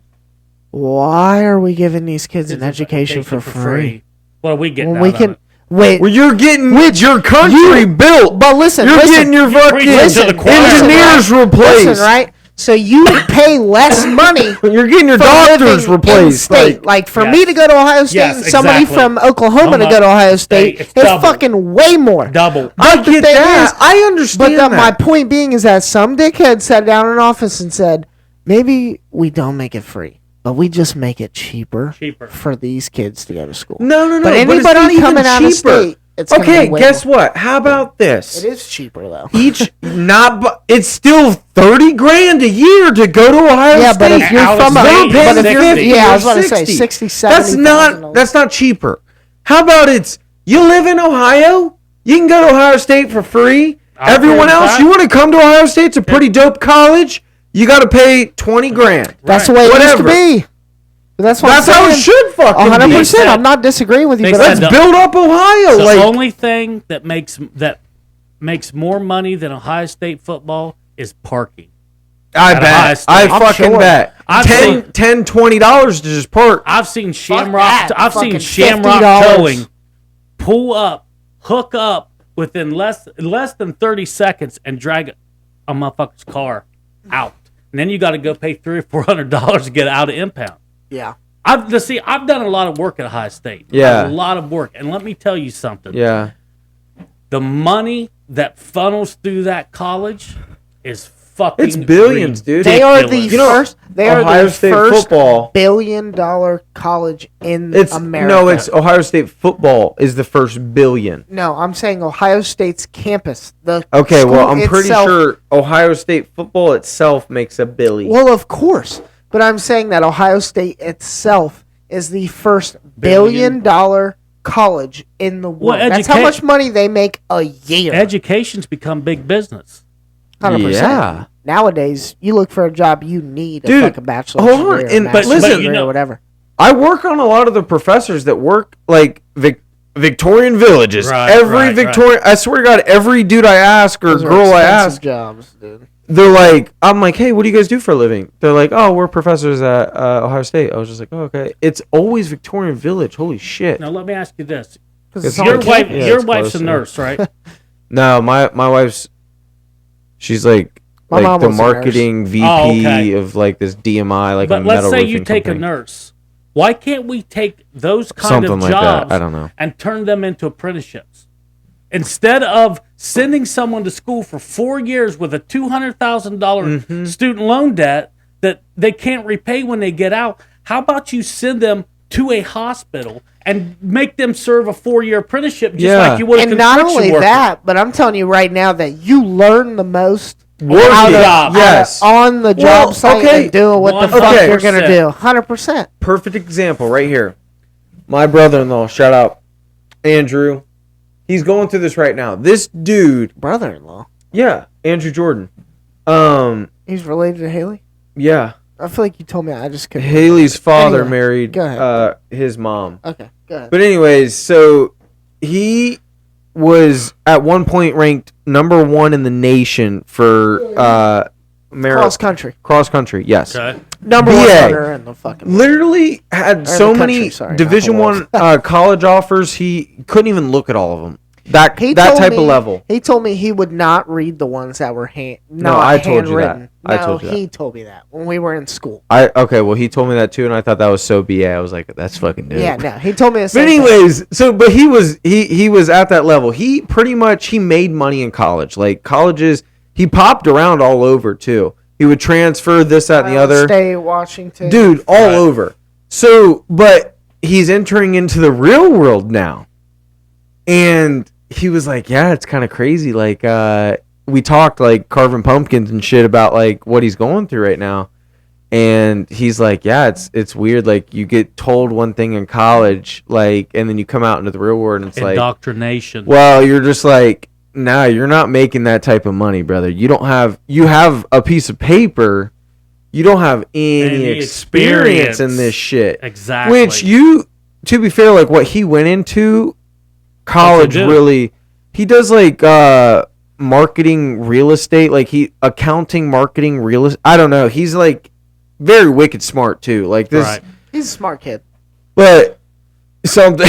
"Why are we giving these kids an education for free? Well, we get When out we of can it. wait." Well, you're getting your country built. But listen, You're listen, getting your fucking preaching to the choir. engineers replaced. Listen, right? So you would pay less money. You're getting your for doctors living replaced. in-state. Like for me Yes. to go to Ohio State Yes, and somebody exactly. from Oklahoma to go to Ohio State, it's it's double. fucking way more. Double. I But the get thing that. is- I understand But that. my point being is that some dickhead sat down in an office and said, maybe we don't make it free, but we just make it cheaper, Cheaper. for these kids to go to school. No. But it's anybody not even coming out of cheaper. state, it's gonna Okay, be way guess more. what? How about this? It is cheaper though. It's still $30,000 a year to go to Ohio Yeah, State. but if you're Out of from state, a, it's but if you're, 60. yeah, I was about to say 60. 60, That's 70,000. not cheaper. How about you live in Ohio? You can go to Ohio State for free. I'll Everyone agree with else, that. you want to come to Ohio State? It's a pretty dope college. You got to pay $20,000. That's the way it used to Whatever. be. But that's what That's I'm how it saying. should fucking 100%. be. I'm not disagreeing with you, They but said Let's the- build up Ohio. The like only thing that makes more money than Ohio State football is parking. I at Ohio bet. State. I I'm fucking sure. bet. I've $10, $20 to just park. I've seen Shamrock. that. I've seen Fucking Shamrock $50. Towing pull up, hook up within less than 30 seconds and drag a motherfucker's car out, and then you got to go pay $300 or $400 to get out of impound. yeah. I've done a lot of work at Ohio State. Yeah. A lot of work, and let me tell you something. Yeah. The money that funnels through that college is fucking. It's billions, dude. They are the ridiculous. You know, first. They are Ohio the State first football. billion-dollar college in It's America. no, it's Ohio State football is the first billion. No, I'm saying Ohio State's campus. The Okay, well, school I'm pretty itself- sure Ohio State football itself makes $1 billion. Well, of course, but I'm saying that Ohio State itself is the first billion-dollar college in the world. Well, That's how much money they make a year. Education's become big business. 100%. Yeah. Nowadays, you look for a job, you need Dude, a fucking bachelor's hold on, degree or and- master's but listen- degree you know- or whatever. I work on a lot of the professors that work like Victorian villages. Right, every right, Victorian, I swear to God, every dude I ask or Those are girl I expensive ask, jobs, dude. they're like, I'm like, hey, what do you guys do for a living? They're like, oh, we're professors at Ohio State. I was just like, oh, okay. It's always Victorian Village. Holy shit. Now let me ask you this: It's your on wife, campus. Yeah, your it's wife's close, a yeah. nurse, right? No, my wife's, she's like My mom the was a nurse. marketing VP Oh, okay. of like this DMI, like But a let's metal say roofing you take company. a nurse. Why can't we take those kind Something of like that. jobs I don't know. and turn them into apprenticeships? Instead of sending someone to school for 4 years with a $200,000 Mm-hmm. student loan debt that they can't repay when they get out, how about you send them to a hospital and make them serve a 4-year apprenticeship just Yeah. like you would a And not construction only worker? that, but I'm telling you right now that you learn the most Working. job. Yes. on the job Well, site okay. and doing what the fuck 100%. you're gonna do. 100%. Perfect example right here. My brother-in-law, shout out Andrew. He's going through this right now. This dude, Brother-in-law. yeah, Andrew Jordan. He's related to Haley. Yeah, I feel like you told me. I just couldn't. Haley's father Anyway, married go ahead. his mom. Okay, go ahead. But anyways, so he was at one point ranked number 1 in the nation for Cross country. Cross country, yes. Okay. Number BA. 1 runner in the fucking. Literally had so the country, many sorry, not Division the One world. college offers. He couldn't even look at all of them. That He that told type me- of level. He told me he would not read the ones that were I told you that. handwritten. I No, told you that. he told me that when we were in school. Well, he told me that too, and I thought that was so BA. I was like, that's fucking dope. Yeah, no, he told me the But same thing. anyways, but he was at that level. He pretty much he made money in college. Like colleges, he popped around all over too. He would transfer this, that, and the other. State, Washington. Dude, all Right. over. So, but he's entering into the real world now. And he was like, yeah, it's kind of crazy. Like, we talked like carving pumpkins and shit about like what he's going through right now. And he's like, yeah, it's weird. Like you get told one thing in college, like, and then you come out into the real world and it's like, Indoctrination. well, you're just like, nah, you're not making that type of money, brother. You have a piece of paper. You don't have any experience in this shit. Exactly. Which to be fair, like what he went into college do? really, he does like marketing real estate, like accounting, marketing real estate. I don't know. He's like very wicked smart too. Like this, Right. He's a smart kid. but something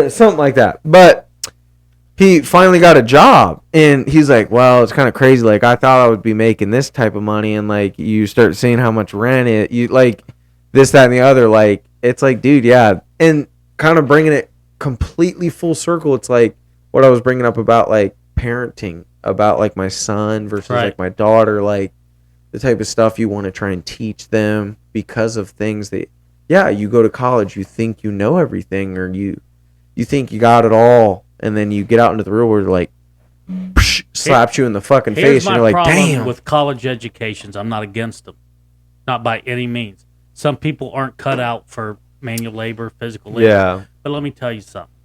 something like that. But he finally got a job, and he's like, well, it's kind of crazy. Like, I thought I would be making this type of money, and, like, you start seeing how much rent you like, this, that, and the other. Like, it's like, dude, yeah. And kind of bringing it completely full circle, it's like what I was bringing up about, like, parenting, about, like, my son versus, Right. like, my daughter. Like, the type of stuff you want to try and teach them because of things that, yeah, you go to college, you think you know everything, or you think you got it all. And then you get out into the real world, like, slaps you in the fucking Here's face, and my you're like, problem damn. with college educations. I'm not against them, not by any means. Some people aren't cut out for manual labor, physical labor. Yeah. But let me tell you something.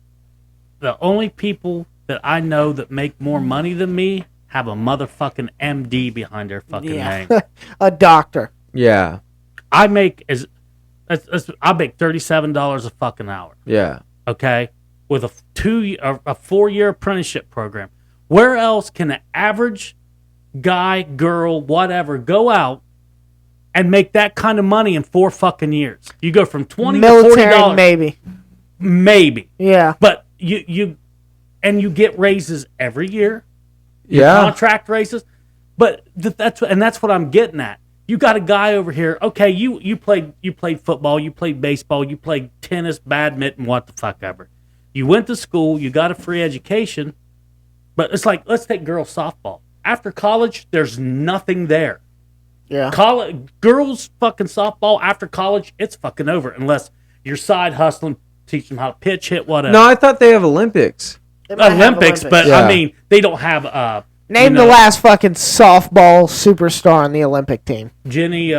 The only people that I know that make more money than me have a motherfucking MD behind their fucking name. A doctor. Yeah. I make I make $37 a fucking hour. Yeah. Okay, with a 4-year apprenticeship program. Where else can an average guy, girl, whatever, go out and make that kind of money in 4 fucking years? You go from $20 to Military, $40, maybe. Yeah. But you get raises every year. Yeah. Contract raises. But that's what I'm getting at. You got a guy over here. Okay, you played football, you played baseball, you played tennis, badminton, what the fuck ever. You went to school, you got a free education, but it's like, let's take girls softball. After college, there's nothing there. Yeah. Girls fucking softball after college, it's fucking over unless you're side hustling, teach them how to pitch, hit, whatever. No, I thought they have Olympics. They might have Olympics, but Yeah. I mean, they don't have Name the last fucking softball superstar on the Olympic team. Jenny,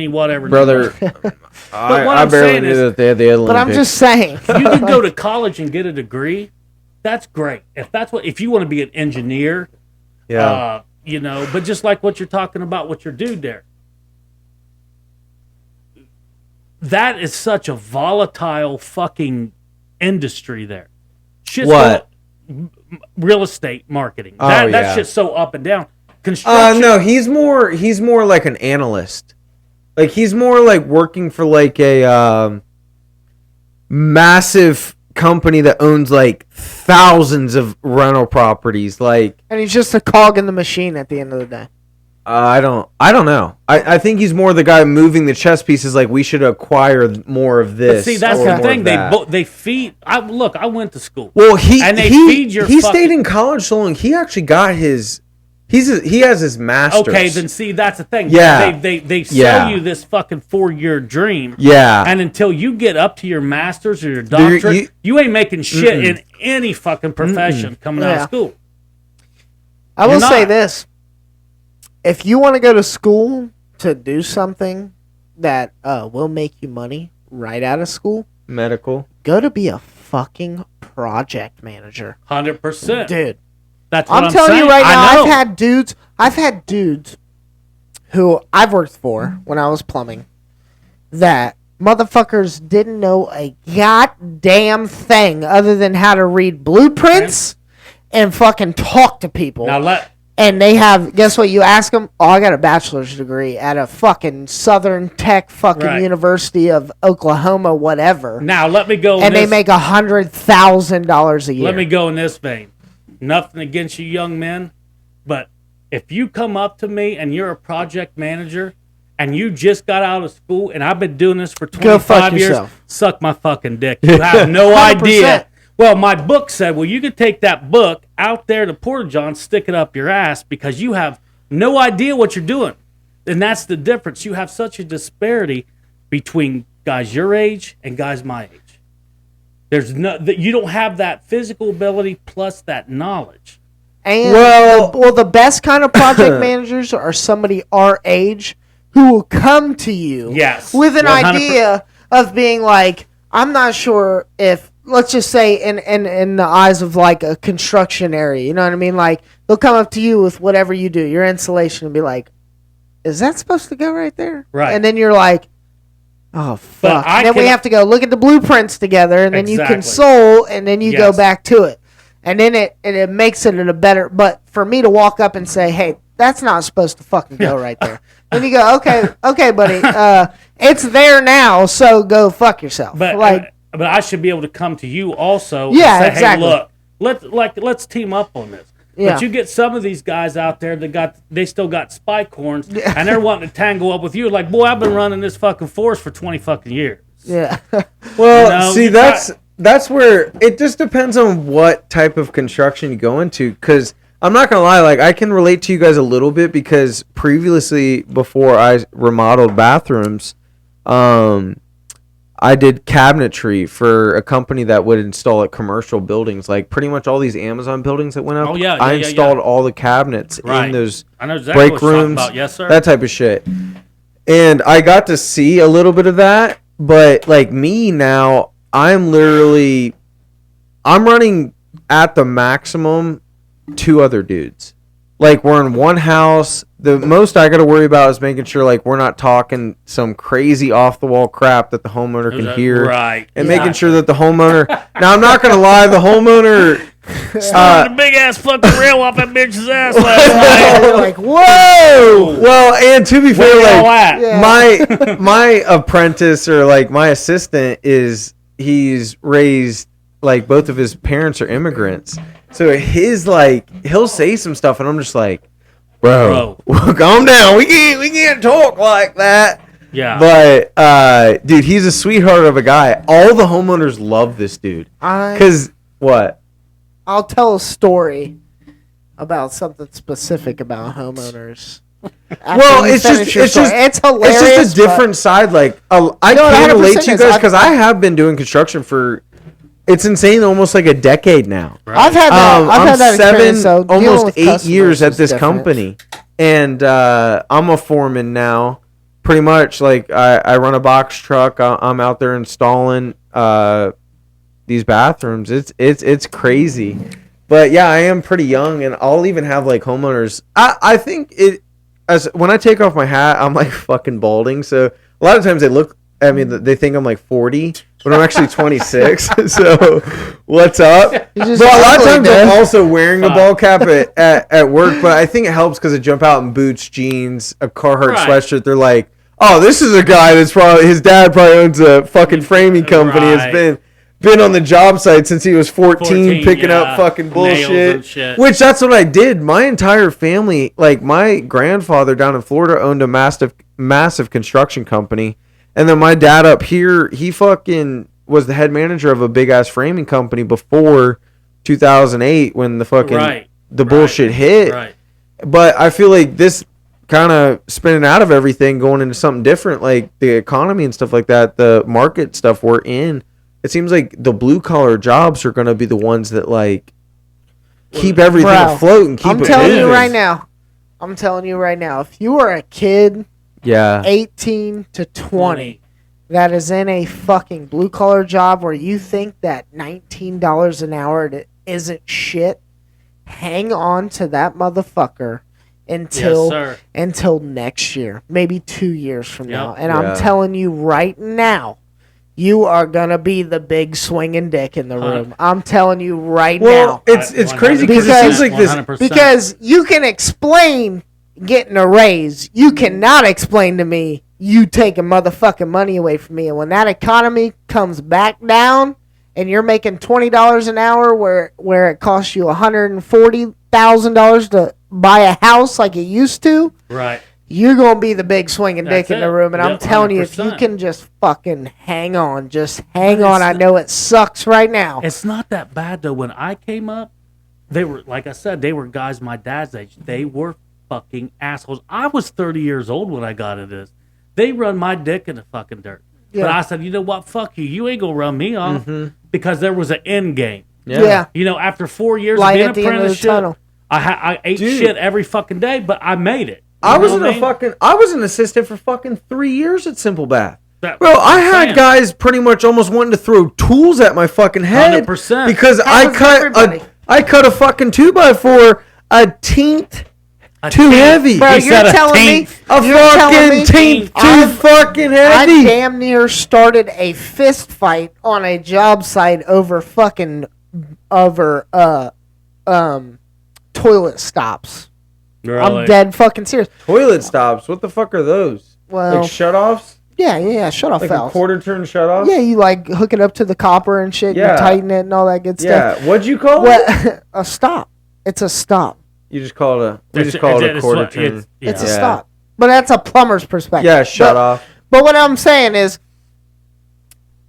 whatever. Brother, what I I'm barely saying knew is- that they had the Olympics. But I'm just saying. If you can go to college and get a degree, that's great. If you want to be an engineer, yeah. but just like what you're talking about with your dude there, that is such a volatile fucking industry there. Shit's What? real estate marketing. Oh, That yeah. shit's so up and down. Construction. No, he's more like an analyst. Like he's more like working for like a massive company that owns like thousands of rental properties. Like And he's just a cog in the machine at the end of the day. I don't know. I think he's more the guy moving the chess pieces. Like we should acquire more of But this. see, that's or the more thing. of that. They feed. I went to school. Well, And they feed your he fucking- stayed in college so long. He actually got his. He has his master's. Okay, then see, that's the thing. Yeah. They sell Yeah. you this fucking 4-year dream. Yeah. And until you get up to your master's or your doctorate, you ain't making shit in any fucking profession coming out Yeah. of school. I will You're say not. this. If you want to go to school to do something that will make you money right out of school, medical. go to be a fucking project manager. 100%. Dude. That's what I'm I'm telling saying. you right now, I know. I've had dudes who I've worked for when I was plumbing that motherfuckers didn't know a goddamn thing other than how to read blueprints and fucking talk to people. Now And they have, guess what? You ask them, oh, I got a bachelor's degree at a fucking Southern Tech fucking University of Oklahoma, whatever. Now let me go. And they make $100,000 a year. Let me go in this vein. Nothing against you young men, but if you come up to me and you're a project manager and you just got out of school and I've been doing this for 25 years, yourself. Suck my fucking dick. You have no idea. Well, my book said, well, you could take that book out there to Porta John, stick it up your ass because you have no idea what you're doing. And that's the difference. You have such a disparity between guys your age and guys my age. You don't have that physical ability plus that knowledge. And the best kind of project managers are somebody our age who will come to you with an 100%. Idea of being like, I'm not sure if, let's just say in the eyes of like a construction area, you know what I mean? Like they'll come up to you with whatever you do, your insulation, and be like, is that supposed to go right there? Right. And then you're like, oh, fuck. And then we have to go look at the blueprints together, and then you console, and then you go back to it. And then it makes it a better, but for me to walk up and say, hey, that's not supposed to fucking go right there. Then you go, okay, buddy, it's there now, so go fuck yourself. But I should be able to come to you also and say, exactly. Hey, look, let's team up on this. Yeah. But you get some of these guys out there they still got spike horns and they're wanting to tangle up with you. Like, boy, I've been running this fucking force for 20 fucking years. Yeah. Well, see, that's where it just depends on what type of construction you go into. Because I'm not gonna lie, like I can relate to you guys a little bit because previously, before I remodeled bathrooms, I did cabinetry for a company that would install at commercial buildings, like pretty much all these Amazon buildings that went up. I installed all the cabinets in those break rooms, yes, sir. That type of shit. And I got to see a little bit of that, but like me now, I'm running at the maximum 2 other dudes. Like we're in one house. The most I got to worry about is making sure like we're not talking some crazy off the wall crap that the homeowner can hear, right? And making sure that the homeowner. Now I'm not gonna lie, the homeowner a big ass fucking rail off that bitch's ass last night. Like whoa. Well, and to be fair, like my apprentice or like my assistant he's raised like both of his parents are immigrants. So his like he'll say some stuff and I'm just like, bro, calm down. We can't talk like that. Yeah. But dude, he's a sweetheart of a guy. All the homeowners love this dude. Cause what? I'll tell a story about something specific about homeowners. Well, it's hilarious. It's just a different side. Like I can relate to you guys because I have been doing construction for. It's insane, almost like a decade now. Right. I've had that experience, so almost 8 years at this company, and I'm a foreman now. Pretty much, like I run a box truck. I'm out there installing these bathrooms. It's crazy, but yeah, I am pretty young, and I'll even have like homeowners. I think when I take off my hat, I'm like fucking balding. So a lot of times they think I'm like 40. But I'm actually 26, so what's up? But a lot of times I'm also wearing a ball cap at work, but I think it helps because I jump out in boots, jeans, a Carhartt sweatshirt. They're like, oh, this is a guy that's probably, his dad probably owns a fucking framing company. Has been on the job site since he was 14 picking up fucking bullshit. Which that's what I did. My entire family, like my grandfather down in Florida owned a massive construction company. And then my dad up here, he fucking was the head manager of a big ass framing company before 2008 when the fucking the bullshit hit. Right. But I feel like this kind of spinning out of everything, going into something different, like the economy and stuff like that, the market stuff we're in. It seems like the blue collar jobs are going to be the ones that like keep everything afloat and keep it moving. I'm telling you right now, if you are a kid. Yeah. 18 to 20 that is in a fucking blue collar job where you think that $19 an hour isn't shit, hang on to that motherfucker until next year, maybe 2 years from now. And I'm telling you right now, you are gonna be the big swinging dick in the room. I'm telling you right Well, now. it's crazy because it seems like this. 100%. Because you can explain getting a raise. You cannot explain to me you taking motherfucking money away from me. And when that economy comes back down and you're making $20 an hour where it costs you $140,000 to buy a house like it used to, Right. you're going to be the big swinging dick That's in the it. room. And I'm Yep, telling you, if you 100%. can just fucking hang on, just hang on. I know it sucks right now. It's not that bad though. When I came up, they were, like I said, they were guys my dad's age. They were fucking assholes. I was 30 years old when I got into this. They run my dick in the fucking dirt. But Yeah. I said, you know what? Fuck you. You ain't gonna run me off because there was an end game. Yeah. You know, after 4 years Light of being at the end of the apprenticeship, tunnel. I ate Dude. shit every fucking day, but I made it. You I was know in what a mean? fucking. I was an assistant for fucking 3 years at Simple Bath. That- Bro, I I'm had saying. guys pretty much almost wanting to throw tools at my fucking head 100%. because Everybody. I cut a fucking 2x4 a teenth A too team. heavy. Bro, He you're said a telling me teenth. a you're telling fucking me teenth too I've- fucking I heavy. damn near started a fist fight on a job site over toilet stops. Really? I'm dead fucking serious. Toilet stops. What the fuck are those? Well, Like shutoffs? yeah. Shut off Like a valves. quarter turn shutoff? Yeah, you like hook it up to the copper and shit. Yeah. You tighten it and all that good stuff. Yeah. What'd you call it? What? A stop. It's a stop. You just call it a. We It's- just call it a it's quarter what- turn. it's- yeah. It's a Yeah. stop. But that's a plumber's perspective. Yeah, shut But- off. But what I'm saying is,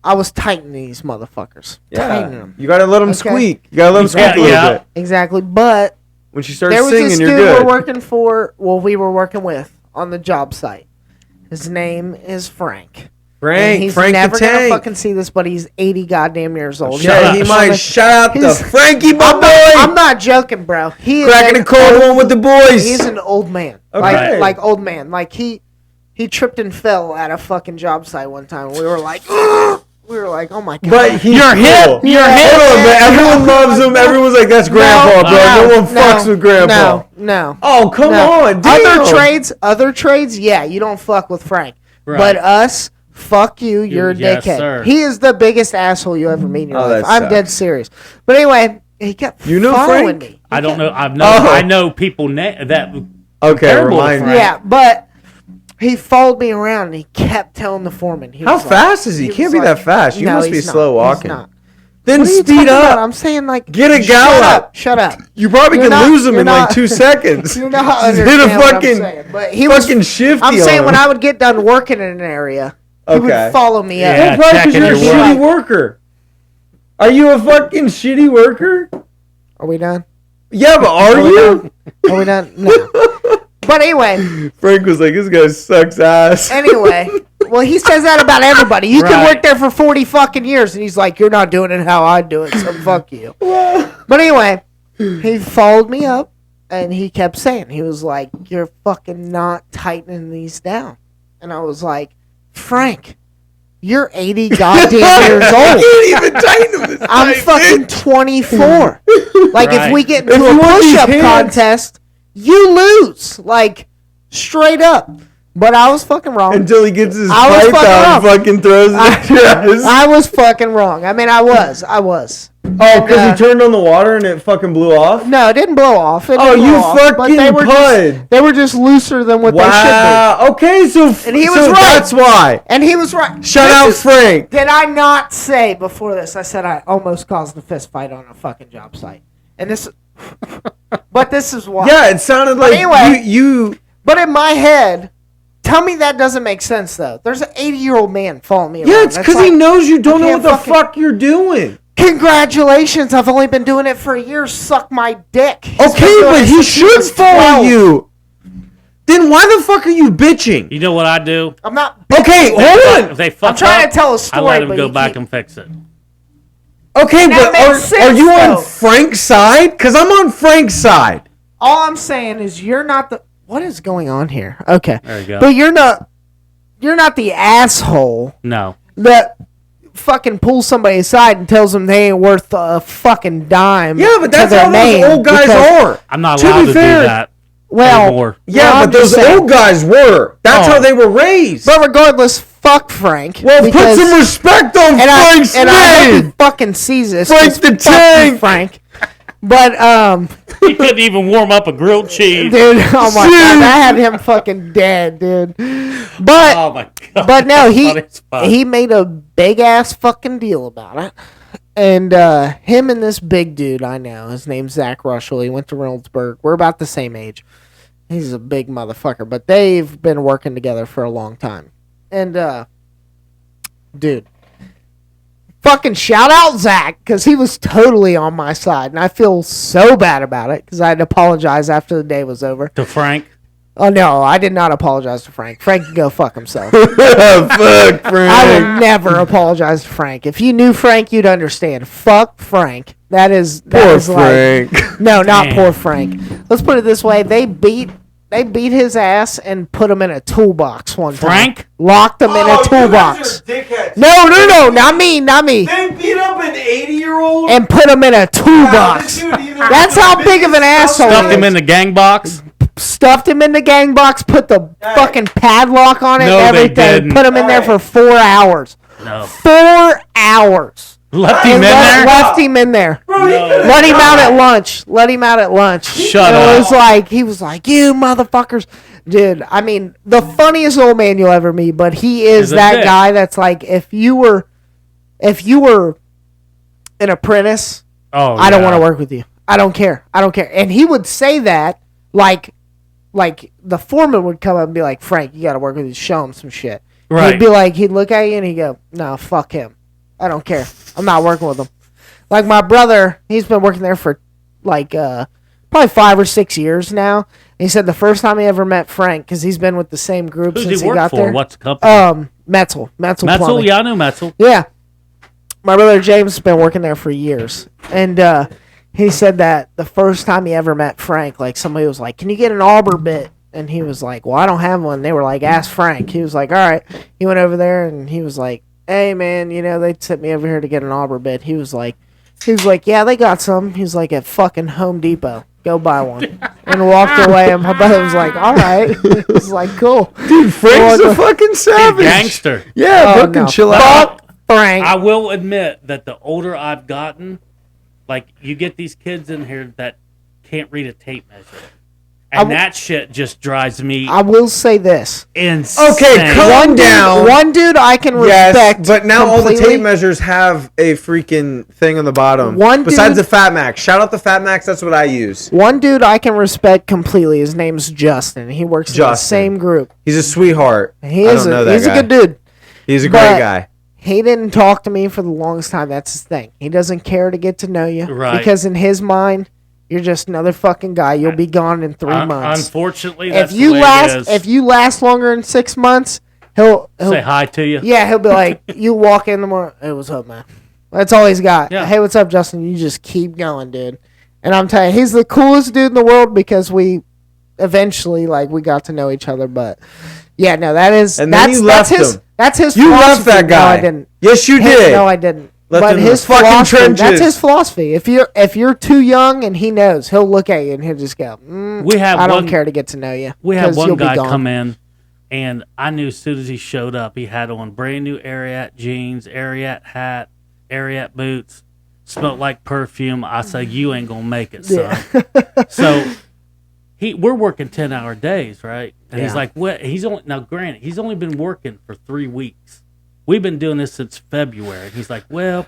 I was tightening these motherfuckers. Tightening Yeah. them. You gotta let them Okay. squeak. You gotta let them squeak a little Yeah. bit. Exactly. But When she starts there was singing, this you're dude good. we're working for, we were working with on the job site. His name is Frank. And he's Frank never the gonna Tank. fucking see this, but he's 80 goddamn years old. Shut Yeah, up. he He's might. like- Shout out to he's- Frankie, my I'm boy. not joking, bro. He is Cracking an a cold one with the boys. He's an old man. Okay. Like old man. Like he tripped and fell at a fucking job site one time. We were like, "Ugh." We were like, oh my god. But he's You're hip. cool. You're hip. Hold on, but everyone loves him. Everyone's like, that's grandpa, bro. No one fucks with grandpa. No. Oh, come No. on. Damn. Other trades, yeah, you don't fuck with Frank. Right. But us, fuck you, you're a Yes, dickhead. sir. He is the biggest asshole you ever meet in your Oh, life. that I'm sucks. dead serious. But anyway, he kept You know following Frank? me. I don't know. Oh. I know people that. Okay, Terrible remind me. Frank. Yeah, but he followed me around and he kept telling the foreman. He How was like- fast is he? he Can't was be like- that fast. You No, must be he's not. slow He's walking. not. Then What are you speed talking about? up. I'm saying like Get a shut gallop. up, Shut up. You probably You're can not- lose him you're in like not- 2 seconds. You know how I Hit a understand what I'm fucking saying. But he was fucking shifty. I'm saying on when him. I would get done working in an area, he Okay. would follow me Yeah. up. Well, probably 'cause checking you're a your shitty work. worker. Are you a fucking shitty worker? Are we done? Yeah, but are you? Are we done? No. But anyway, Frank was like, this guy sucks ass. well, he says that about everybody. You can Right. work there for 40 fucking years, and he's like, you're not doing it how I do it, so fuck you. But anyway, he followed me up, and he kept saying, he was like, you're fucking not tightening these down. And I was like, Frank, you're 80 goddamn years I old. can't even tighten him this I'm tight, fucking bitch. 24. Like, if Right. we get If into a you want these push-up hands- contest, you lose. Like, straight up. But I was fucking wrong. Until he gets his I was pipe fucking out and wrong. fucking throws it at your ass. I was fucking wrong. I mean, I was. Oh, because he turned on the water and it fucking blew off? No, it didn't blow off. It Oh, didn't blow you off, but fucking they were pud. just, they were just looser than what they should Wow. Okay, so, And he was so right. that's why. be. And he was right. Shout This out is- Frank. Did I not say before this? I said I almost caused a fist fight on a fucking job site. And this, but this is why. Yeah, it sounded like anyway- you But in my head, tell me that doesn't make sense though. There's an 80-year-old man following me around. Yeah, it's That's because he like, knows you don't know can't what the fucking- fuck you're doing. Congratulations! I've only been doing it for a year. Suck my dick. He's been Okay, doing but it he since should was follow 12. you. Then why the fuck are you bitching? You know what I do? I'm not. Okay, hold If on. they fuck trying up, to tell a I story, let him but go you back keep- and fix it. Okay, That but makes are sense, you on though. Frank's side? Because I'm on Frank's side. All I'm saying is you're not the. What is going on here? Okay, There you go. but you're not. You're not the asshole No. that fucking pulls somebody aside and tells them they ain't worth a fucking dime. Yeah, but that's to their how name those old guys because- are. I'm not To allowed be to fair- do that Well, anymore. Yeah, I'm but those just saying. old guys were. That's Oh. how they were raised. But regardless, fuck Frank. Well, put because- some respect on Frank's and I hope he name. fucking sees this. Frank 'cause the fuck you, Tank. Frank. But He couldn't even warm up a grilled cheese. dude, oh my god, I had him fucking dead, dude. But Oh my god. but no, Funny as fuck. he made a big ass fucking deal about it. And him and this big dude I know, his name's Zach Russell. He went to Reynoldsburg. We're about the same age. He's a big motherfucker, but they've been working together for a long time. And dude, fucking shout out Zach, because he was totally on my side, and I feel so bad about it because I had to apologize after the day was over. To Frank. Oh no, I did not apologize to Frank. Frank can go fuck himself. Fuck I Frank. will never apologize to Frank. If you knew Frank, you'd understand. Fuck Frank. That is Poor like Frank. no, not Damn. poor Frank. Let's put it this way: they beat his ass and put him in a toolbox one time. Frank? Locked him in a toolbox. No, not me. They beat up an 80-year-old. And put him in a toolbox. That's how big of an asshole Stuffed he him is. in the gang box. Stuffed him in the gang box, put the fucking padlock on it No, and they everything. didn't. Put him in there for 4 hours. No. 4 hours. Left him And in there. left him in there. Let him out at lunch. Shut And up. it was like, he was like, you motherfuckers. Dude, I mean, the funniest old man you'll ever meet, but he is He's a that dick. guy that's like, if you were an apprentice, Oh, I don't yeah. want to work with you. I don't care. And he would say that like the foreman would come up and be like, Frank, you got to work with you. Show him some shit. Right. He'd be like, he'd look at you and he'd go, no, fuck him. I don't care. I'm not working with him. Like my brother, he's been working there for like probably 5 or 6 years now. And he said the first time he ever met Frank, because he's been with the same group Who's since he he work got for? there. What's the company? Metzel Metzel? Plumbing. Yeah, I know Metzel. Yeah. My brother James has been working there for years. And he said that the first time he ever met Frank, like somebody was like, can you get an arbor bit? And he was like, well, I don't have one. They were like, ask Frank. He was like, all right. He went over there and he was like, hey, man, they sent me over here to get an arbor bit. He was like, yeah, they got some. He was like, at fucking Home Depot. Go buy one. And walked away. And my brother was like, all right. He was like, cool. Dude, Frank's Well, a fucking savage. Gangster. Yeah, Oh, fucking no. chill out. Fuck Frank. I will admit that the older I've gotten, like you get these kids in here that can't read a tape measure, and that shit just drives me I will say this. insane. Okay, calm down. One dude I can respect. Yes, but now all the completely. tape measures have a freaking thing on the bottom. One Besides dude- the Fat Max. Shout out the Fat Max. That's what I use. One dude I can respect completely. His name's Justin. He works in the Justin. same group. He's a sweetheart. He I is don't know that he's guy. a good dude. He's a but- great guy. He didn't talk to me for the longest time. That's his thing. He doesn't care to get to know you. Right. Because in his mind, you're just another fucking guy. You'll be gone in 3 months. Unfortunately, If that's you the way last it is. if you last longer than 6 months, he'll Say hi to you. yeah, he'll be like, you walk in the morning, hey, what's up, man? That's all he's got. Yeah. Hey, what's up, Justin? You just keep going, dude. And I'm telling you, he's the coolest dude in the world because we eventually, we got to know each other. But, yeah, no, that is... And then you left his, him. That's his You left philosophy. that guy. No, I didn't. Yes, you did. No, I didn't. Left but him in the his fucking philosophy, that's trenches. his philosophy. If you're too young and he knows, he'll look at you and he'll just go, We have I don't one- care to get to know you. We had 'cause one you'll be guy gone." come in, and I knew as soon as he showed up, he had on brand new Ariat jeans, Ariat hat, Ariat boots, smelled like perfume. I said, "You ain't gonna make it, son." So we're working 10-hour days, right? And he's Yeah. like, "What?" Now, granted, he's only been working for 3 weeks. We've been doing this since February. He's like, "Well,"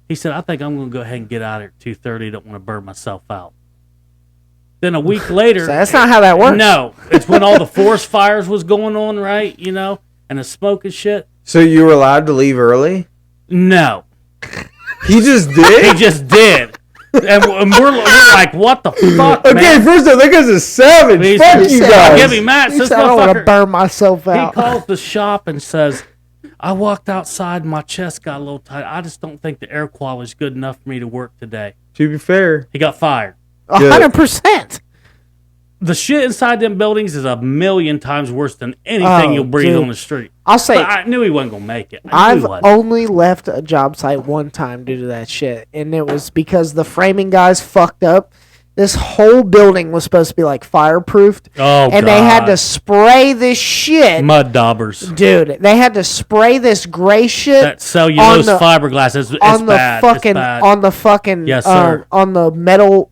he said, "I think I'm gonna go ahead and get out here at 2:30. Don't want to burn myself out." Then a week later, So that's not how that works. no, it's when all the forest fires was going on, right? And the smoke and shit. So you were allowed to leave early? No, He just he did? just did, and we're like, what the fuck, Okay, man? first off, that guy's a savage. He Fuck said- you I guys. give him that. He This said, I don't want to motherfucker, burn myself he out. calls the shop and says, "I walked outside, my chest got a little tight. I just don't think the air quality is good enough for me to work today." To be fair. He got fired. 100%. The shit inside them buildings is a million times worse than anything Oh, you'll breathe dude. on the street. I'll say, But I knew he wasn't gonna make it. I knew I've he wasn't. only left a job site one time due to that shit, and it was because the framing guys fucked up. This whole building was supposed to be like fireproofed. Oh, and they had to spray this shit. Mud daubers. Dude, they had to spray this gray shit. That cellulose fiberglass. It's on the bad. fucking It's bad. on the fucking Yes, sir. on the metal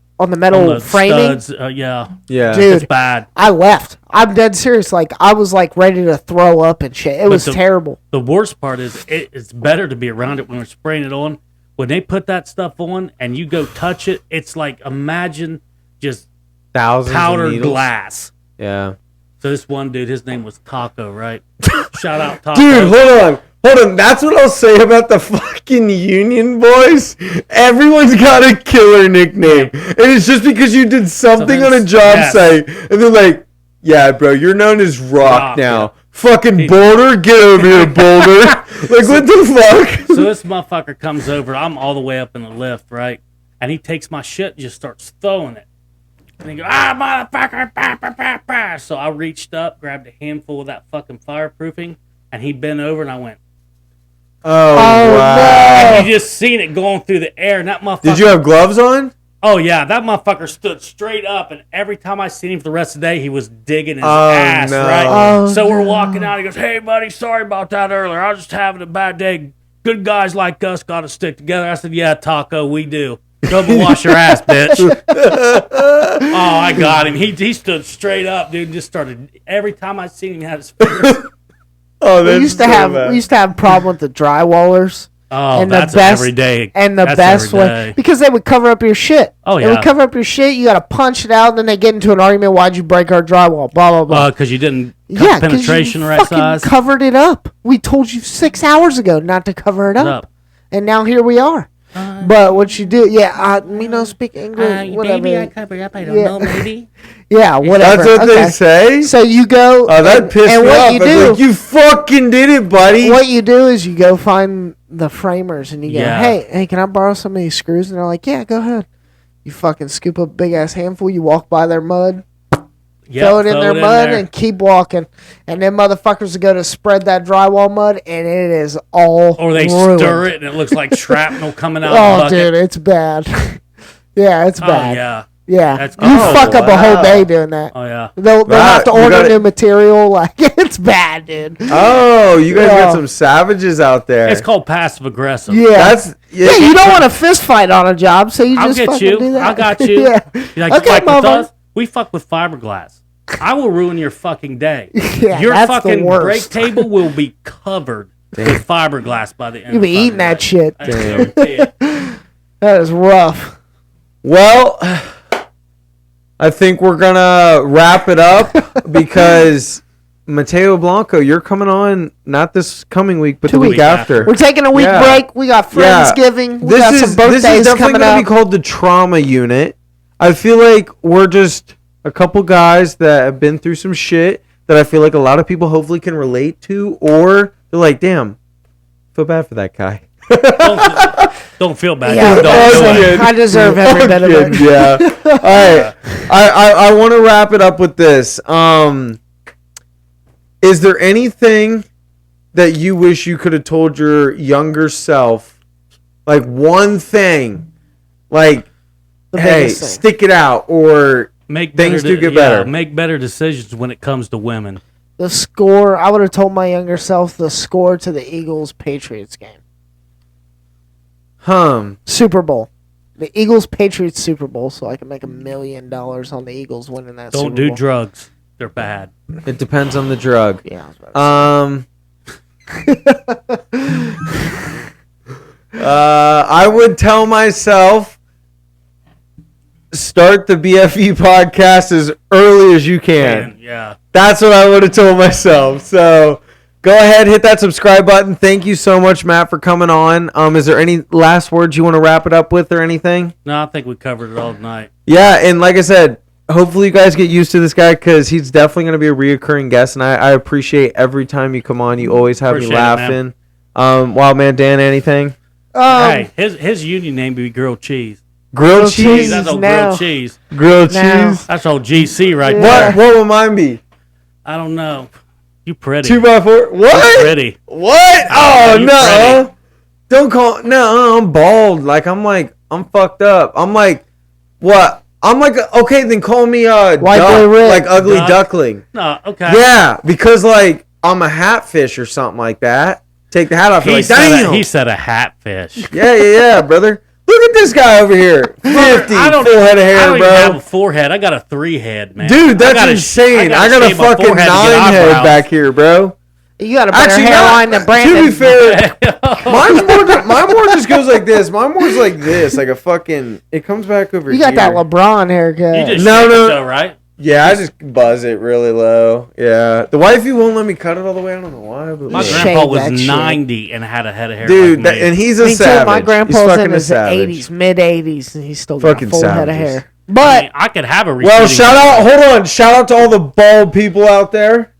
framing. Studs, yeah. Dude, It's bad. I left. I'm dead serious. Like I was like ready to throw up and shit. It was terrible. The worst part is it's better to be around it when we're spraying it on. When they put that stuff on and you go touch it, it's like imagine just thousands powdered of needles. glass. Yeah. So this one dude, his name was Taco, right? Shout out Taco. Dude, hold on. That's what I'll say about the fucking Union Boys. Everyone's got a killer nickname. And it's just because you did something on a job site. And they're like, yeah, bro, you're known as Rock now. Yeah. Fucking Boulder, get over here, Boulder. Like, what the fuck? So this motherfucker comes over. I'm all the way up in the lift, right? And he takes my shit and just starts throwing it. And he goes, motherfucker, bah, bah, bah, bah. So I reached up, grabbed a handful of that fucking fireproofing, and he bent over, and I went, Oh, wow. and you just seen it going through the air, and that motherfucker... Did you have gloves on? Oh, yeah, that motherfucker stood straight up, and every time I seen him for the rest of the day, he was digging his ass, right? So we're walking out, he goes, hey, buddy, sorry about that earlier. I was just having a bad day. Good guys like us got to stick together. I said, yeah, Taco, we do. Go and wash your ass, bitch. Oh, I got him. He stood straight up, dude, and just started, every time I seen him, he had his fingers. Oh, we used to have a problem with the drywallers. Oh, and that's the best, every day. And the That's best every way day. because they would cover up your shit. Oh, They yeah. would cover up your shit. You got to punch it out, and then they get into an argument. Why'd you break our drywall? Blah blah blah. Because you didn't cut Yeah, 'cause penetration you right fucking size. covered it up. We told you 6 hours ago not to cover it up, and now here we are. But what you do? Yeah, me no speak English. Whatever. Maybe I covered up. I don't Yeah. know. Maybe. Yeah, whatever. That's what they say? So you go. Oh, that pissed and me what off. you I was do? like, you fucking did it, buddy. What you do is you go find the framers and you go, Yeah. hey, can I borrow some of these screws? And they're like, yeah, go ahead. You fucking scoop up a big ass handful. You walk by their mud, throw it in their mud, and keep walking. And then motherfuckers will go to spread that drywall mud, and it is all Or they ruined. stir it and it looks like shrapnel coming out. Oh, of the bucket. dude, it's bad. Yeah, it's Oh bad. yeah. Yeah, That's you good. fuck up a whole wow. day doing that. Oh yeah. They'll Wow, have to you order gotta- new material. Like it's bad, dude. Oh, you guys Yeah. got some savages out there. It's called passive aggressive. Yeah, That's yeah. You don't want a fist fight on a job, so you I'll just get fucking you. do that. I got you. Yeah. You're like, Okay, fuck with mother. us? We fuck with fiberglass. I will ruin your fucking day. Yeah, Your that's the fucking worst. break table will be covered with fiberglass by the end. You be of eating that day. shit. I guarantee it. That is rough. Well, I think we're gonna wrap it up because Mateo Blanco, you're coming on not this coming week, but the week weeks after. We're taking a week Yeah. break. We got Yeah. Friendsgiving. We This got is some birthdays this is definitely coming gonna up. be called the trauma unit. I feel like we're just a couple guys that have been through some shit that I feel like a lot of people hopefully can relate to, or they're like, damn, feel bad for that guy. Don't feel bad. Yeah, Don't do listen, it. I deserve every bit of it. Yeah. All right. I want to wrap it up with this. Is there anything that you wish you could have told your younger self? Like one thing, like, The hey, biggest thing. stick it out, or Make Things better do get better. Make better decisions when it comes to women. The score. I would have told my younger self the score to the Eagles Patriots game. Super Bowl. The Eagles Patriots Super Bowl, so I can make $1 million on the Eagles winning that Super Don't Bowl. do drugs. They're bad. It depends on the drug. Yeah, I was about to I would tell myself, start the BFE podcast as early as you can. Man, yeah. That's what I would have told myself. So go ahead, hit that subscribe button. Thank you so much, Matt, for coming on. Is there any last words you want to wrap it up with or anything? No, I think we covered it all tonight. Yeah, and like I said, hopefully you guys get used to this guy because he's definitely going to be a reoccurring guest, and I appreciate every time you come on. You always have Appreciate me it, laughing. Wild Man Dan, anything? Hey, his union name would be grilled cheese. Grilled cheese. cheese? That's old now. grilled cheese. Grilled Now. cheese? That's old GC right Yeah. there. What would mine be? I don't know. You pretty. 2x4? What? Pretty. What? Oh, you no. pretty. Don't call. No, I'm bald. I'm fucked up. I'm like, what? I'm like, okay, then call me White duck, boy Rick. like ugly Duck. duckling. No, okay. Yeah, because like I'm a hatfish or something like that. Take the hat off. You're like, damn. He said a hatfish. Yeah, brother. Look at this guy over here. 50, I don't full head of I hair, don't even have a bro. forehead. I got a 3 head, man. Dude, that's gotta- insane. I got a shave my fucking 9 forehead to get head eyebrows. back here, bro. You got a better Actually, hairline than Brandon. to be fair, mine more just goes like this. Mine more's like this, like a fucking. It comes back over you here. got that LeBron haircut. You just No, shave no. it though, right? Yeah, I just buzz it really low. Yeah, the wifey won't let me cut it all the way. I don't know why, but My Shave grandpa that was shit. 90 and had a head of hair. dude, like me. and he's a Me savage. too. My He's grandpa's fucking in a his savage. 80s, mid 80s, and he's still got Fucking a full head of savages. hair. I But mean, I could have a Well, receding shout out. haircut. Hold on. Shout out to all the bald people out there.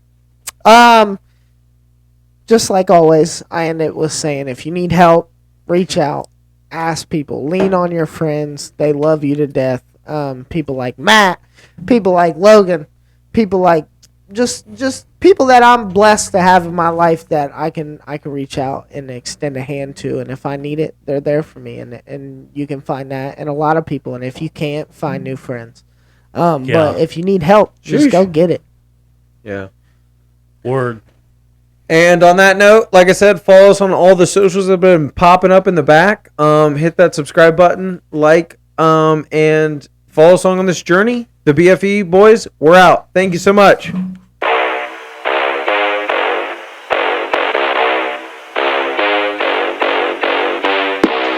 just like always, I end it with saying, if you need help, reach out, ask people, lean on your friends. They love you to death. People like Matt, people like Logan, people like just people that I'm blessed to have in my life that I can reach out and extend a hand to, and if I need it, they're there for me, and you can find that in a lot of people, and if you can't, find new friends. But if you need help, just Sheesh. go get it. Yeah. Word. And on that note, like I said, follow us on all the socials that have been popping up in the back. Hit that subscribe button, and follow us along on this journey. The BFE boys, we're out. Thank you so much.